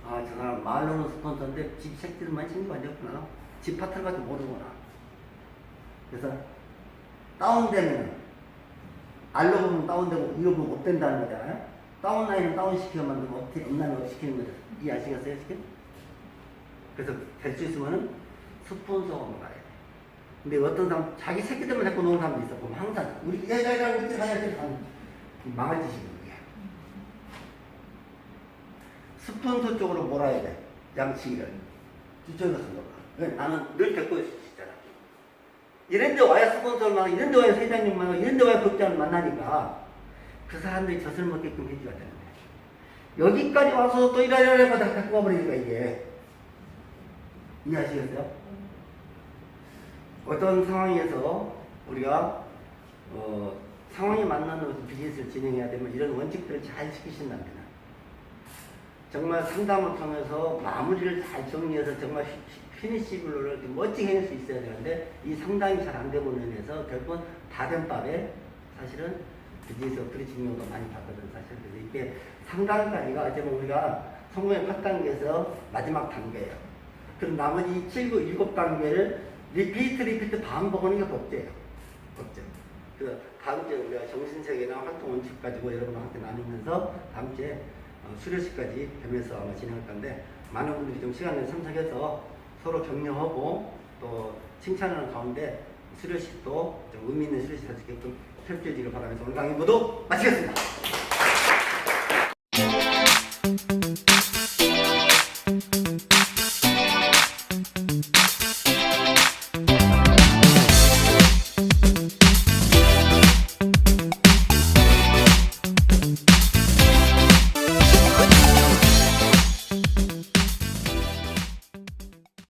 저 사람 말로는 스폰서인데 집 새끼들만 신경 안 줬구나. 집 파트너밖에 모르구나. 그래서 다운되면 알로 보면 다운되고 위로 보면 업된다는 거잖아요. 다운라인은 다운시키고 만들고 업라인은 업시키는 거죠. 이해하시겠어요, 지금? 그래서 될 수 있으면은 스폰서가 가야 돼. 근데 어떤 사람 자기 새끼들만 자꾸 노는 사람도 있어. 그럼 항상 우리 야야야 이렇게 가야 돼. 망할 짓이거든요. 스폰서 쪽으로 몰아야 돼. 양치기를. 뒤쪽에서 쓴다. 나는 늘 데리고 있을 수 있잖아. 이런데 와야 스폰서를 만나고, 이런데 와야 회장님 만나고, 이런데 와야 국장을 만나니까 그 사람들이 젖을 먹게끔 해줘야 되는데, 여기까지 와서 또 이러려고 다 갖고 와버리니까 이게. 이해하시겠어요? 어떤 상황에서 우리가 상황에 맞는 비즈니스를 진행해야 되면 이런 원칙들을 잘 지키신답니다. 정말 상담을 통해서 마무리를 잘 정리해서 정말 피니시 블루를 좀 멋지게 해낼 수 있어야 되는데 이 상당히 잘 안 되고 있는 면에서 결국은 다된밥에 사실은 비즈니스 브리징 용도 많이 받거든 사실. 그래서 이게 상단까지가 어째 보면 우리가 성공의 8단계에서 마지막 단계예요. 그럼 나머지 7, 9, 7단계를 리피트 반복하는 게 법제예요. 법제. 그 다음 주에 우리가 정신세계나 활동 원칙 가지고 여러분한테 나누면서 다음 주에 수료식까지 하면서 아마 진행할 건데 많은 분들이 좀 시간을 참석해서 서로 격려하고 또 칭찬하는 가운데 수료식도 좀 의미 있는 수료식 할 수 있게끔 협조해주기를 바라면서 오늘 강의 모두 마치겠습니다.